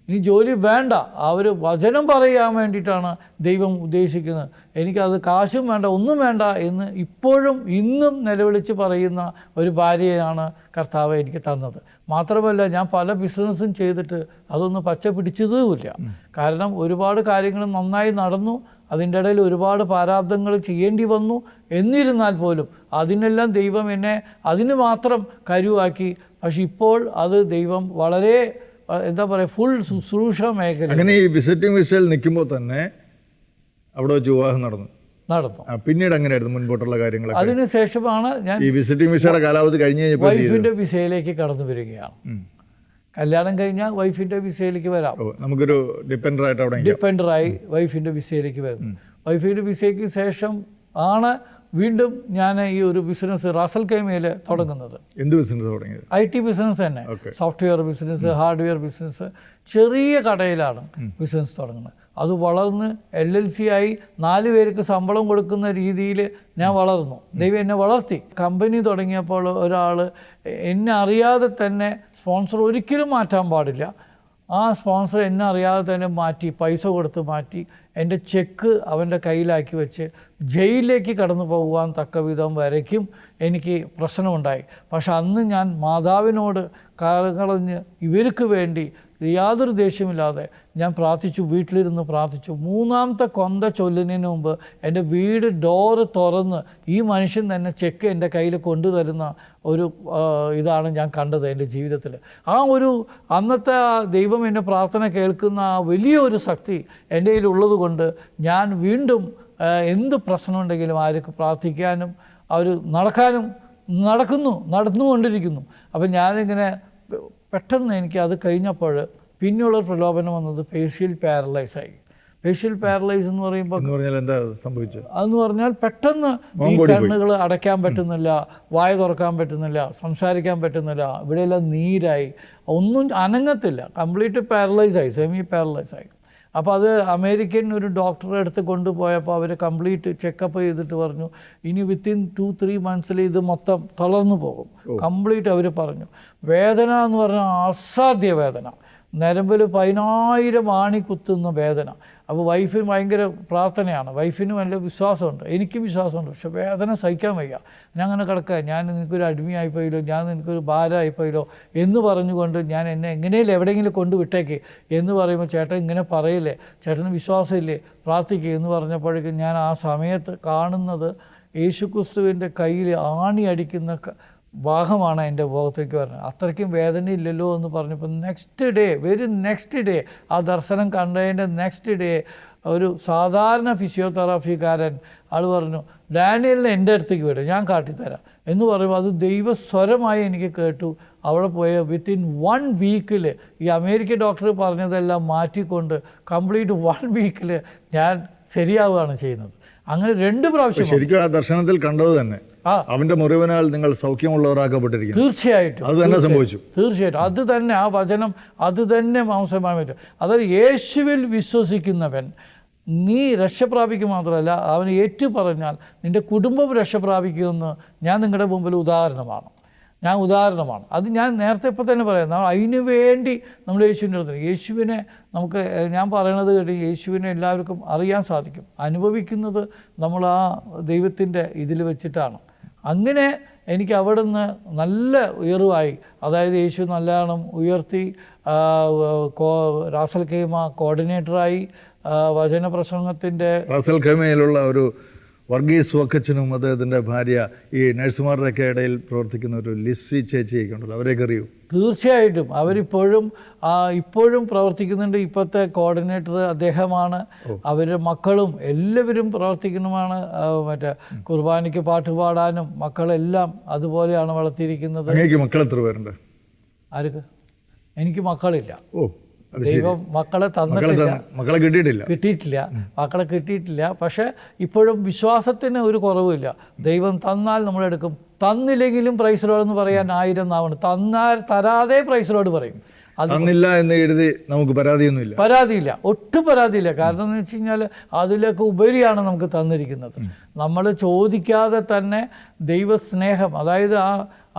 ഇനി ജോലി വേണ്ട, അവർ വചനം പറയാൻ വേണ്ടിയിട്ടാണ് ദൈവം ഉദ്ദേശിക്കുന്നത്, എനിക്കത് കാശും വേണ്ട, ഒന്നും വേണ്ട എന്ന് ഇപ്പോഴും ഇന്നും നിലവിളിച്ച് പറയുന്ന ഒരു ഭാര്യയാണ് കർത്താവ് എനിക്ക് തന്നത്. മാത്രമല്ല, ഞാൻ പല ബിസിനസ്സും ചെയ്തിട്ട് അതൊന്നും പച്ച പിടിച്ചതുമില്ല. കാരണം ഒരുപാട് കാര്യങ്ങൾ നന്നായി നടന്നു, അതിൻ്റെ ഇടയിൽ ഒരുപാട് പ്രാരാബ്ദങ്ങൾ ചെയ്യേണ്ടി വന്നു. എന്നിരുന്നാൽ പോലും അതിനെല്ലാം ദൈവം എന്നെ അതിന് മാത്രം കരുവാക്കി. പക്ഷെ ഇപ്പോൾ അത് ദൈവം വളരെ എന്താ പറയുക, ഫുൾ ശുശ്രൂഷ മേഖല. അങ്ങനെ ഈ വിസിറ്റിംഗ് വിസയിൽ നിൽക്കുമ്പോൾ തന്നെ അവിടെ വെച്ച് വിവാഹം നടന്നു. പിന്നീട് എങ്ങനെയായിരുന്നു മുൻപോട്ടുള്ള കാര്യങ്ങൾ? അതിനുശേഷമാണ് ഞാൻ ഈ വിസിറ്റിംഗ് വിസയുടെ കാലാവധി കഴിഞ്ഞ് കഴിഞ്ഞപ്പോൾ വൈഫിൻ്റെ വിസയിലേക്ക് കടന്നു വരികയാണ്. കല്യാണം കഴിഞ്ഞാൽ വൈഫിൻ്റെ വിസയിലേക്ക് വരാം. നമുക്കൊരു ഡിപ്പെൻഡറായി വൈഫിൻ്റെ വിസയിലേക്ക് വരുന്നു. വൈഫിൻ്റെ വിസയ്ക്ക് ശേഷം ആണ് വീണ്ടും ഞാൻ ഈ ഒരു ബിസിനസ് റാസൽ കൈമയിൽ തുടങ്ങുന്നത്. എന്ത് ബിസിനസ് തുടങ്ങിയത്? IT ബിസിനസ് തന്നെ. Software business, hardware business. ചെറിയ കടയിലാണ് ബിസിനസ് തുടങ്ങുന്നത്. അത് വളർന്ന് LLC ആയി 4 പേർക്ക് ശമ്പളം കൊടുക്കുന്ന രീതിയിൽ ഞാൻ വളർന്നു. ദൈവം എന്നെ വളർത്തി. കമ്പനി തുടങ്ങിയപ്പോൾ ഒരാൾ എന്നെ അറിയാതെ തന്നെ, സ്പോൺസർ ഒരിക്കലും മാറ്റാൻ പാടില്ല, ആ സ്പോൺസർ എന്നെ അറിയാതെ തന്നെ മാറ്റി, പൈസ കൊടുത്ത് മാറ്റി, എൻ്റെ ചെക്ക് അവൻ്റെ കയ്യിലാക്കി വെച്ച് ജയിലിലേക്ക് കടന്നു പോകുവാൻ തക്ക വിധം വരയ്ക്കും എനിക്ക് പ്രശ്നമുണ്ടായി. പക്ഷെ അന്ന് ഞാൻ മാതാവിനോട് കളഞ്ഞ് ഇവർക്ക് വേണ്ടി യാതൊരു ദേഷ്യമില്ലാതെ ഞാൻ പ്രാർത്ഥിച്ചു, വീട്ടിലിരുന്ന് പ്രാർത്ഥിച്ചു. 3ാമത്തെ കൊന്ത ചൊല്ലുന്നതിന് മുമ്പ് എൻ്റെ വീട് ഡോറ് തുറന്ന് ഈ മനുഷ്യൻ തന്നെ ചെക്ക് എൻ്റെ കയ്യിൽ കൊണ്ടുതരുന്ന ഒരു ഇതാണ് ഞാൻ കണ്ടത് എൻ്റെ ജീവിതത്തിൽ. ആ ഒരു അന്നത്തെ ദൈവം എൻ്റെ പ്രാർത്ഥന കേൾക്കുന്ന ആ വലിയൊരു ശക്തി എൻ്റെ കയ്യിലുള്ളത് കൊണ്ട് ഞാൻ വീണ്ടും എന്ത് പ്രശ്നമുണ്ടെങ്കിലും ആർക്ക് പ്രാർത്ഥിക്കാനും അവർ നടന്നുകൊണ്ടിരിക്കുന്നു. അപ്പം ഞാനിങ്ങനെ പെട്ടെന്ന് എനിക്ക് അത് കഴിഞ്ഞപ്പോൾ പിന്നെയുള്ള പ്രലോഭനം വന്നത് ഫേഷ്യൽ പാരലൈസായി. ഫേഷ്യൽ പാരലൈസ് എന്ന് പറയുമ്പോൾ എന്താ സംഭവിച്ചത്? അതെന്ന് പറഞ്ഞാൽ പെട്ടെന്ന് ഈ കണ്ണുകൾ അടയ്ക്കാൻ പറ്റുന്നില്ല, വായ തുറക്കാൻ പറ്റുന്നില്ല, സംസാരിക്കാൻ പറ്റുന്നില്ല, ഇവിടെയെല്ലാം നീരായി, ഒന്നും അനങ്ങത്തില്ല, കംപ്ലീറ്റ് പാരലൈസായി, സെമി പാരലൈസായി. അപ്പോൾ അത് അമേരിക്കൻ ഒരു ഡോക്ടറെ അടുത്ത് കൊണ്ടുപോയപ്പോൾ അവർ കംപ്ലീറ്റ് ചെക്കപ്പ് ചെയ്തിട്ട് പറഞ്ഞു, ഇനി വിത്തിൻ 2-3 മന്ത്സിൽ ഇത് മൊത്തം തളർന്നു പോകും. കംപ്ലീറ്റ് അവർ പറഞ്ഞു. വേദന എന്ന് പറഞ്ഞാൽ അസാധ്യ വേദന, നരമ്പിൽ 10,000 ആണി കുത്തുന്ന വേദന. അപ്പോൾ വൈഫിന് ഭയങ്കര പ്രാർത്ഥനയാണ്, വൈഫിന് നല്ല വിശ്വാസമുണ്ട്, എനിക്കും വിശ്വാസമുണ്ട്. പക്ഷെ വേദന സഹിക്കാൻ വയ്യ. ഞാൻ അങ്ങനെ കിടക്കുക, ഞാൻ നിനക്കൊരു അടിമയായിപ്പോയില്ലോ, ഞാൻ നിനക്കൊരു ഭാരമായിപ്പോയില്ലോ എന്ന് പറഞ്ഞുകൊണ്ട് ഞാൻ എന്നെ എങ്ങനെയും എവിടെയെങ്കിലും കൊണ്ടുവിട്ടേക്ക് എന്ന് പറയുമ്പോൾ, ചേട്ടൻ ഇങ്ങനെ പറയില്ലേ, ചേട്ടന് വിശ്വാസമില്ലേ, പ്രാർത്ഥിക്കുക എന്ന് പറഞ്ഞപ്പോഴേക്കും ഞാൻ ആ സമയത്ത് കാണുന്നത് യേശുക്രിസ്തുവിൻ്റെ കയ്യിൽ ആണി അടിക്കുന്ന ഭാഗമാണ് എൻ്റെ മുഖത്തേക്ക് വരുന്നത്. അത്രയ്ക്കും വേദനയില്ലല്ലോ എന്ന് പറഞ്ഞപ്പോൾ വെരി നെക്സ്റ്റ് ഡേ ആ ദർശനം കണ്ടതിൻ്റെ നെക്സ്റ്റ് ഡേ ഒരു സാധാരണ ഫിസിയോതെറാപ്പിക്കാരൻ ആൾ പറഞ്ഞു, ഡാനിയലിനെ എൻ്റെ അടുത്തേക്ക് വിടും, ഞാൻ കാട്ടിത്തരാം എന്ന് പറയുമ്പോൾ അത് ദൈവസ്വരമായി എനിക്ക് കേട്ടു. അവിടെ പോയ വിത്തിൻ 1 വീക്കിൽ ഈ അമേരിക്കൻ ഡോക്ടർ പറഞ്ഞതെല്ലാം മാറ്റിക്കൊണ്ട് കംപ്ലീറ്റ് 1 വീക്കിൽ ഞാൻ ശരിയാവുകയാണ് ചെയ്യുന്നത്. അങ്ങനെ 2 പ്രാവശ്യം ശരിക്കും ആ ദർശനത്തിൽ കണ്ടത് തന്നെ അവന്റെ മുറിവിനാൽ നിങ്ങൾ സൗഖ്യമുള്ളവരാക്കപ്പെട്ടിരിക്കുന്നു. തീർച്ചയായിട്ടും അത് തന്നെ സംഭവിച്ചു. തീർച്ചയായിട്ടും അത് തന്നെ, ആ വചനം അത് തന്നെ മാംസമായി പറ്റും. അതായത് യേശുവിൽ വിശ്വസിക്കുന്നവൻ നീ രക്ഷപ്രാപിക്കുക മാത്രമല്ല, അവന് ഏറ്റുപറഞ്ഞാൽ നിൻ്റെ കുടുംബം രക്ഷപ്രാപിക്കുമെന്ന് ഞാൻ നിങ്ങളുടെ മുമ്പിൽ ഉദാഹരണമാണ്. അത് ഞാൻ നേരത്തെ ഇപ്പോൾ തന്നെ പറയാം. അതിനു വേണ്ടി നമ്മൾ യേശുവിൻ്റെ അടുത്ത്, യേശുവിനെ നമുക്ക്, ഞാൻ പറയണത് കേട്ട് യേശുവിനെ എല്ലാവർക്കും അറിയാൻ സാധിക്കും. അനുഭവിക്കുന്നത് നമ്മൾ ആ ദൈവത്തിൻ്റെ ഇതിൽ വെച്ചിട്ടാണ്. അങ്ങനെ എനിക്ക് അവിടെ നിന്ന് നല്ല ഉയർവായി. അതായത് യേശു നല്ലവണ്ണം ഉയർത്തി, റാസൽ ഖൈമ കോർഡിനേറ്ററായി, വചനപ്രസംഗത്തിൻ്റെ റാസൽ ഖൈമയിലുള്ള ഒരു വർഗീസ് വക്കച്ചനും അദ്ദേഹത്തിൻ്റെ ഭാര്യ ഈ നഴ്സുമാരുടെയൊക്കെ ഇടയിൽ പ്രവർത്തിക്കുന്ന ഒരു ലിസി ചേച്ചിയൊക്കെ ഉണ്ടല്ലോ, അവരെയൊക്കെ അറിയൂ? തീർച്ചയായിട്ടും ഇപ്പോഴും പ്രവർത്തിക്കുന്നുണ്ട്. ഇപ്പോഴത്തെ കോർഡിനേറ്റർ അദ്ദേഹമാണ്. അവരുടെ മക്കളും എല്ലാവരും പ്രവർത്തിക്കുന്നതാണ്. മറ്റേ കുർബാനയ്ക്ക് പാട്ട് പാടാനും മക്കളെല്ലാം അതുപോലെയാണ് വളർത്തിയിരിക്കുന്നത്. അങ്ങേക്ക് മക്കൾ എത്ര പേരുണ്ട്? ആർക്ക്? എനിക്ക് മക്കളില്ല. ഓ, ദൈവം മക്കളെ തന്നിട്ടില്ല, മക്കളെ കിട്ടിയിട്ടില്ല. പക്ഷെ ഇപ്പോഴും വിശ്വാസത്തിന് ഒരു കുറവുമില്ല. ദൈവം തന്നാൽ നമ്മളെടുക്കും, തന്നില്ലെങ്കിലും പ്രൈസ് ലോർഡ് എന്ന് പറയാൻ 1000 നാവാണ്. തരാതെ പ്രൈസ് ലോർഡ് പറയും. തന്നില്ല എന്ന് എഴുതി നമുക്ക് പരാതിയില്ല, ഒട്ടും പരാതിയില്ല. കാരണം എന്ന് വെച്ച് കഴിഞ്ഞാൽ അതിലൊക്കെ ഉപരിയാണ് നമുക്ക് തന്നിരിക്കുന്നത്. നമ്മൾ ചോദിക്കാതെ തന്നെ ദൈവസ്നേഹം, അതായത്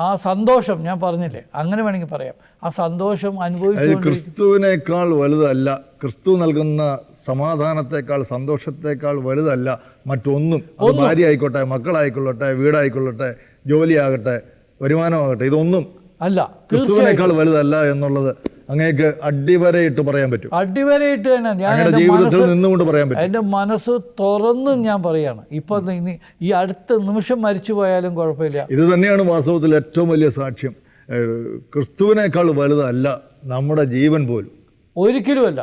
ആ സന്തോഷം, ഞാൻ പറഞ്ഞില്ലേ, അങ്ങനെ വേണമെങ്കിൽ പറയാം, ആ സന്തോഷം അനുഭവിച്ചു. ക്രിസ്തുവിനേക്കാൾ വലുതല്ല, ക്രിസ്തു നൽകുന്ന സമാധാനത്തെക്കാൾ സന്തോഷത്തെക്കാൾ വലുതല്ല മറ്റൊന്നും. ഭാര്യ ആയിക്കോട്ടെ, മക്കളായിക്കൊള്ളട്ടെ, വീടായിക്കൊള്ളട്ടെ, ജോലിയാകട്ടെ, വരുമാനമാകട്ടെ, ഇതൊന്നും അല്ല, ക്രിസ്തുവിനേക്കാൾ വലുതല്ല എന്നുള്ളത് അങ്ങേക്ക് അടിവരയിട്ട് പറയാൻ പറ്റും. അടിവരയിട്ട് തന്നെ ഞാൻ ജീവിതത്തിൽ നിന്നുകൊണ്ട് പറയാൻ പറ്റും. എൻ്റെ മനസ്സ് തുറന്ന് ഞാൻ പറയാണ്. ഇപ്പൊ ഈ അടുത്ത നിമിഷം മരിച്ചു പോയാലും കുഴപ്പമില്ല. ഇത് തന്നെയാണ് വാസ്തവത്തിൽ ഏറ്റവും വലിയ സാക്ഷ്യം. ക്രിസ്തുവിനേക്കാൾ വലുതല്ല നമ്മുടെ ജീവൻ പോലും. ഒരിക്കലുമല്ല.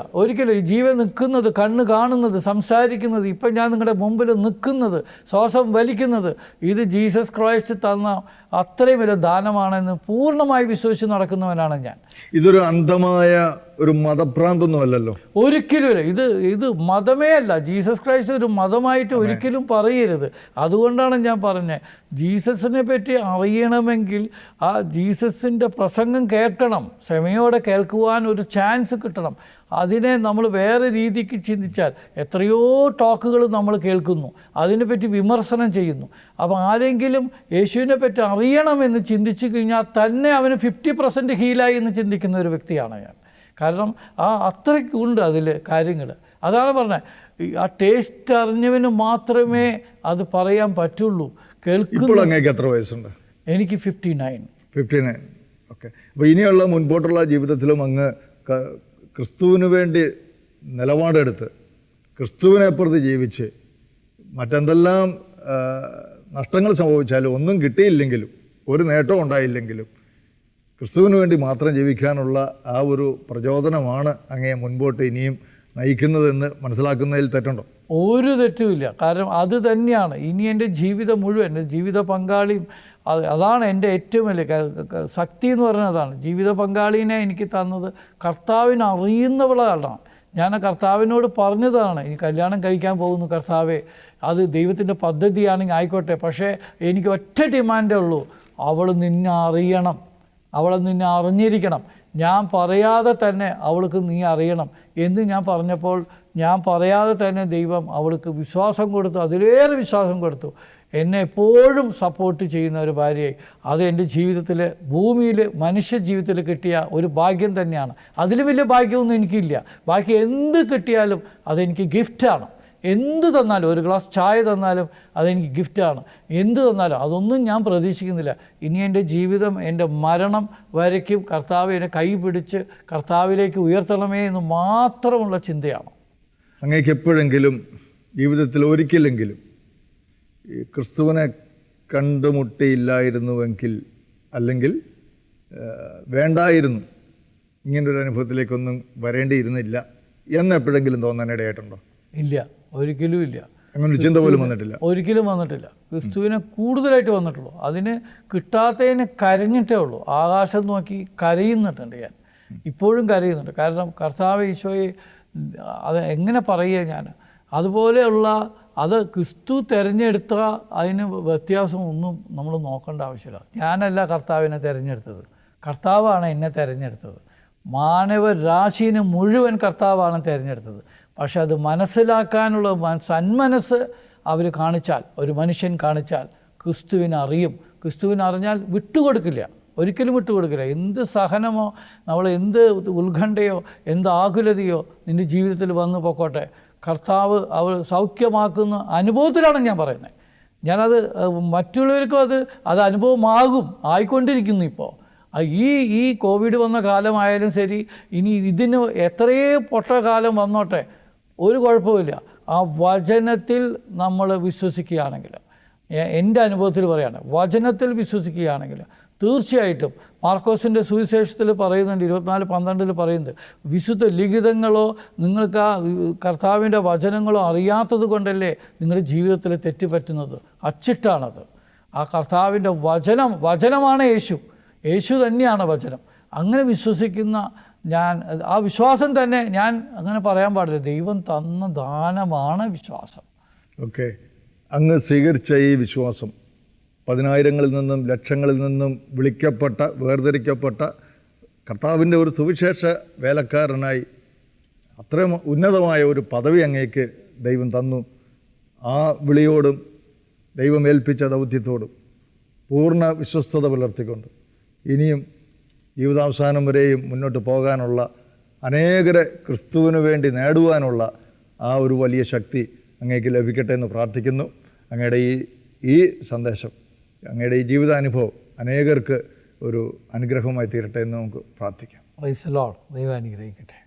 ഈ ജീവൻ നിൽക്കുന്നത്, കണ്ണ് കാണുന്നത്, സംസാരിക്കുന്നത്, ഇപ്പം ഞാൻ നിങ്ങളുടെ മുമ്പിൽ നിൽക്കുന്നത്, ശ്വാസം വലിക്കുന്നത്, ഇത് ജീസസ് ക്രൈസ്റ്റ് തന്ന അത്രയും വലിയ ദാനമാണെന്ന് പൂർണ്ണമായി വിശ്വസിച്ച് നടക്കുന്നവനാണ് ഞാൻ. ഇതൊരു അന്ധമായ ഒരു മതഭ്രാന്തൊന്നുമല്ലല്ലോ. ഒരിക്കലുമില്ല. ഇത് മതമേ അല്ല. ജീസസ് ക്രൈസ്റ്റ് ഒരു മതമായിട്ട് ഒരിക്കലും പറയരുത്. അതുകൊണ്ടാണ് ഞാൻ പറഞ്ഞത്, ജീസസിനെ പറ്റി അറിയണമെങ്കിൽ ആ ജീസസിൻ്റെ പ്രസംഗം കേൾക്കണം, ക്ഷമയോടെ കേൾക്കുവാൻ ഒരു ചാൻസ് കിട്ടണം. അതിനെ നമ്മൾ വേറെ രീതിക്ക് ചിന്തിച്ചാൽ എത്രയോ ടോക്കുകൾ നമ്മൾ കേൾക്കുന്നു, അതിനെപ്പറ്റി വിമർശനം ചെയ്യുന്നു. അപ്പോൾ ആരെങ്കിലും യേശുവിനെ പറ്റി അറിയണമെന്ന് ചിന്തിച്ചു കഴിഞ്ഞാൽ തന്നെ അവന് 50% ഹീലായി എന്ന് ചിന്തിക്കുന്ന ഒരു വ്യക്തിയാണ് ഞാൻ. കാരണം അത്രയ്ക്കുണ്ട് അതിൽ കാര്യങ്ങൾ. അതാണ് പറഞ്ഞത്, ആ ടേസ്റ്റ് അറിഞ്ഞവന് മാത്രമേ അത് പറയാൻ പറ്റുള്ളൂ. എത്ര വയസ്സുണ്ട്? എനിക്ക് 59. ഓക്കെ. അപ്പോൾ ഇനിയുള്ള മുൻപോട്ടുള്ള ജീവിതത്തിലും അങ്ങ് ക്രിസ്തുവിന് വേണ്ടി നിലപാടെടുത്ത് ക്രിസ്തുവിനെ പ്രതി ജീവിച്ച് മറ്റെന്തെല്ലാം നഷ്ടങ്ങൾ സംഭവിച്ചാലും ഒന്നും കിട്ടിയില്ലെങ്കിലും ഒരു നേട്ടം ഉണ്ടായില്ലെങ്കിലും ക്രിസ്തുവിന് വേണ്ടി മാത്രം ജീവിക്കാനുള്ള ആ ഒരു പ്രചോദനമാണ് അങ്ങയെ മുൻപോട്ട് ഇനിയും നയിക്കുന്നതെന്ന് മനസ്സിലാക്കുന്നതിൽ തെറ്റുണ്ടോ? ഒരു തെറ്റുമില്ല. കാരണം അത് തന്നെയാണ് ഇനി എൻ്റെ ജീവിതം മുഴുവൻ, എൻ്റെ ജീവിത പങ്കാളിയും അതാണ് എൻ്റെ ഏറ്റവും വലിയ ശക്തി എന്ന് പറയുന്നത്. അതാണ് ജീവിത പങ്കാളിനെ എനിക്ക് തന്നത് കർത്താവിനെ അറിയുന്നവളാണ്. ഞാൻ കർത്താവിനോട് പറഞ്ഞതാണ്, ഇനി കല്യാണം കഴിക്കാൻ പോകുന്നു കർത്താവേ, അത് ദൈവത്തിൻ്റെ പദ്ധതിയാണെങ്കിൽ ആയിക്കോട്ടെ, പക്ഷേ എനിക്ക് ഒറ്റ ഡിമാൻഡേ ഉള്ളൂ, അവൾ നിന്നെ അറിയണം, അവളെ നിന്നെ അറിഞ്ഞിരിക്കണം, ഞാൻ പറയാതെ തന്നെ അവൾക്ക് നീ അറിയണം എന്ന് ഞാൻ പറഞ്ഞപ്പോൾ ഞാൻ പറയാതെ തന്നെ ദൈവം അവൾക്ക് വിശ്വാസം കൊടുത്തു, അതിലേറെ വിശ്വാസം കൊടുത്തു. എന്നെ എപ്പോഴും സപ്പോർട്ട് ചെയ്യുന്ന ഒരു ഭാര്യയായി. അത് എൻ്റെ ജീവിതത്തിൽ, ഭൂമിയിൽ മനുഷ്യ ജീവിതത്തിൽ കിട്ടിയ ഒരു ഭാഗ്യം തന്നെയാണ്. അതിൽ വലിയ ഭാഗ്യമൊന്നും എനിക്കില്ല. ബാക്കി എന്ത് കിട്ടിയാലും അതെനിക്ക് ഗിഫ്റ്റാണ്. എന്ത് തന്നാലും, ഒരു ഗ്ലാസ് ചായ തന്നാലും അതെനിക്ക് ഗിഫ്റ്റാണ്. എന്ത് തന്നാലും അതൊന്നും ഞാൻ പ്രതീക്ഷിക്കുന്നില്ല. ഇനി എൻ്റെ ജീവിതം, എൻ്റെ മരണം വരയ്ക്കും കർത്താവ് എന്നെ കൈ പിടിച്ച് കർത്താവിലേക്ക് ഉയർത്തണമേ എന്ന് മാത്രമുള്ള ചിന്തയാണ്. അങ്ങേക്ക് എപ്പോഴെങ്കിലും ജീവിതത്തിൽ ഒരിക്കലെങ്കിലും ഈ ക്രിസ്തുവിനെ കണ്ടുമുട്ടിയില്ലായിരുന്നുവെങ്കിൽ, അല്ലെങ്കിൽ വേണ്ടായിരുന്നു, ഇങ്ങനൊരു അനുഭവത്തിലേക്കൊന്നും വരേണ്ടിയിരുന്നില്ല എന്നെപ്പോഴെങ്കിലും തോന്നാനിടയായിട്ടുണ്ടോ? ഇല്ല, ഒരിക്കലും ഇല്ല. അങ്ങനെ ചിന്ത പോലും വന്നിട്ടില്ല? ഒരിക്കലും വന്നിട്ടില്ല. ക്രിസ്തുവിനെ കൂടുതലായിട്ട് വന്നിട്ടുള്ളൂ. അതിന് കിട്ടാത്തതിന് കരഞ്ഞിട്ടേ ഉള്ളൂ. ആകാശം നോക്കി കരയുന്നുണ്ട് ഞാൻ, ഇപ്പോഴും കരയുന്നുണ്ട്. കാരണം കർത്താവ് ഈശോയെ അത് എങ്ങനെ പറയുക ഞാൻ, അതുപോലെയുള്ള അത് ക്രിസ്തു തിരഞ്ഞെടുത്ത അതിന് വ്യത്യാസമൊന്നും നമ്മൾ നോക്കേണ്ട ആവശ്യമില്ല. ഞാനല്ല കർത്താവിനെ തിരഞ്ഞെടുത്തത്, കർത്താവാണ് എന്നെ തിരഞ്ഞെടുത്തത്. മാനവരാശിനെ മുഴുവൻ കർത്താവാണ് തിരഞ്ഞെടുത്തത്. പക്ഷെ അത് മനസ്സിലാക്കാനുള്ള സന്മനസ്സ് അവർ കാണിച്ചാൽ, ഒരു മനുഷ്യൻ കാണിച്ചാൽ ക്രിസ്തുവിനെ അറിയും. ക്രിസ്തുവിനെ അറിഞ്ഞാൽ വിട്ടുകൊടുക്കില്ല, ഒരിക്കലും വിട്ടുകൊടുക്കില്ല. എന്ത് സഹനമോ, നമ്മൾ എന്ത് ഉത്കണ്ഠയോ, എന്ത് ആകുലതയോ നിൻ്റെ ജീവിതത്തിൽ വന്നു പോക്കോട്ടെ, കർത്താവ് അവൾ സൗഖ്യമാക്കുന്ന അനുഭവത്തിലാണ് ഞാൻ പറയുന്നത്. ഞാനത് മറ്റുള്ളവർക്കും അത് അനുഭവമാകും, ആയിക്കൊണ്ടിരിക്കുന്നു. ഇപ്പോൾ ഈ കോവിഡ് വന്ന കാലമായാലും ശരി, ഇനി ഇതിന് എത്രയേ പൊട്ട കാലം വന്നോട്ടെ, ഒരു കുഴപ്പമില്ല. ആ വചനത്തിൽ നമ്മൾ വിശ്വസിക്കുകയാണെങ്കിൽ, എൻ്റെ അനുഭവത്തിൽ പറയുകയാണ്, വചനത്തിൽ വിശ്വസിക്കുകയാണെങ്കിൽ തീർച്ചയായിട്ടും മാർക്കോസിൻ്റെ സുവിശേഷത്തിൽ പറയുന്നുണ്ട്, 24:12 പറയുന്നത്, വിശുദ്ധ ലിഖിതങ്ങളോ നിങ്ങൾക്ക് ആ കർത്താവിൻ്റെ വചനങ്ങളോ അറിയാത്തത് കൊണ്ടല്ലേ നിങ്ങളുടെ ജീവിതത്തിൽ തെറ്റുപറ്റുന്നത്. അച്ചിട്ടാണത്. ആ കർത്താവിൻ്റെ വചനമാണ് യേശു തന്നെയാണ് വചനം. അങ്ങനെ വിശ്വസിക്കുന്ന ഞാൻ, ആ വിശ്വാസം തന്നെ, ഞാൻ അങ്ങനെ പറയാൻ പാടില്ല, ദൈവം തന്ന ദാനമാണ് വിശ്വാസം. ഓക്കെ, അങ്ങ് സ്വീകരിച്ച ഈ വിശ്വാസം 10,000-ങ്ങളിൽ നിന്നും ലക്ഷങ്ങളിൽ നിന്നും വിളിക്കപ്പെട്ട, വേർതിരിക്കപ്പെട്ട കർത്താവിൻ്റെ ഒരു സുവിശേഷ വേലക്കാരനായി അത്രയും ഉന്നതമായ ഒരു പദവി അങ്ങേക്ക് ദൈവം തന്നു. ആ വിളിയോടും ദൈവം ഏൽപ്പിച്ച ദൗത്യത്തോടും പൂർണ്ണ വിശ്വസ്തത പുലർത്തിക്കൊണ്ട് ഇനിയും ജീവിതാവസാനം വരെയും മുന്നോട്ട് പോകാനുള്ള, അനേകരെ ക്രിസ്തുവിന് വേണ്ടി നേടുവാനുള്ള ആ ഒരു വലിയ ശക്തി അങ്ങേക്ക് ലഭിക്കട്ടെ എന്ന് പ്രാർത്ഥിക്കുന്നു. അങ്ങയുടെ ഈ സന്ദേശം, അങ്ങയുടെ ഈ ജീവിതാനുഭവം അനേകർക്ക് ഒരു അനുഗ്രഹമായി തീരട്ടെ എന്ന് നമുക്ക് പ്രാർത്ഥിക്കാം. Praise the Lord. ദൈവം അനുഗ്രഹിക്കട്ടെ.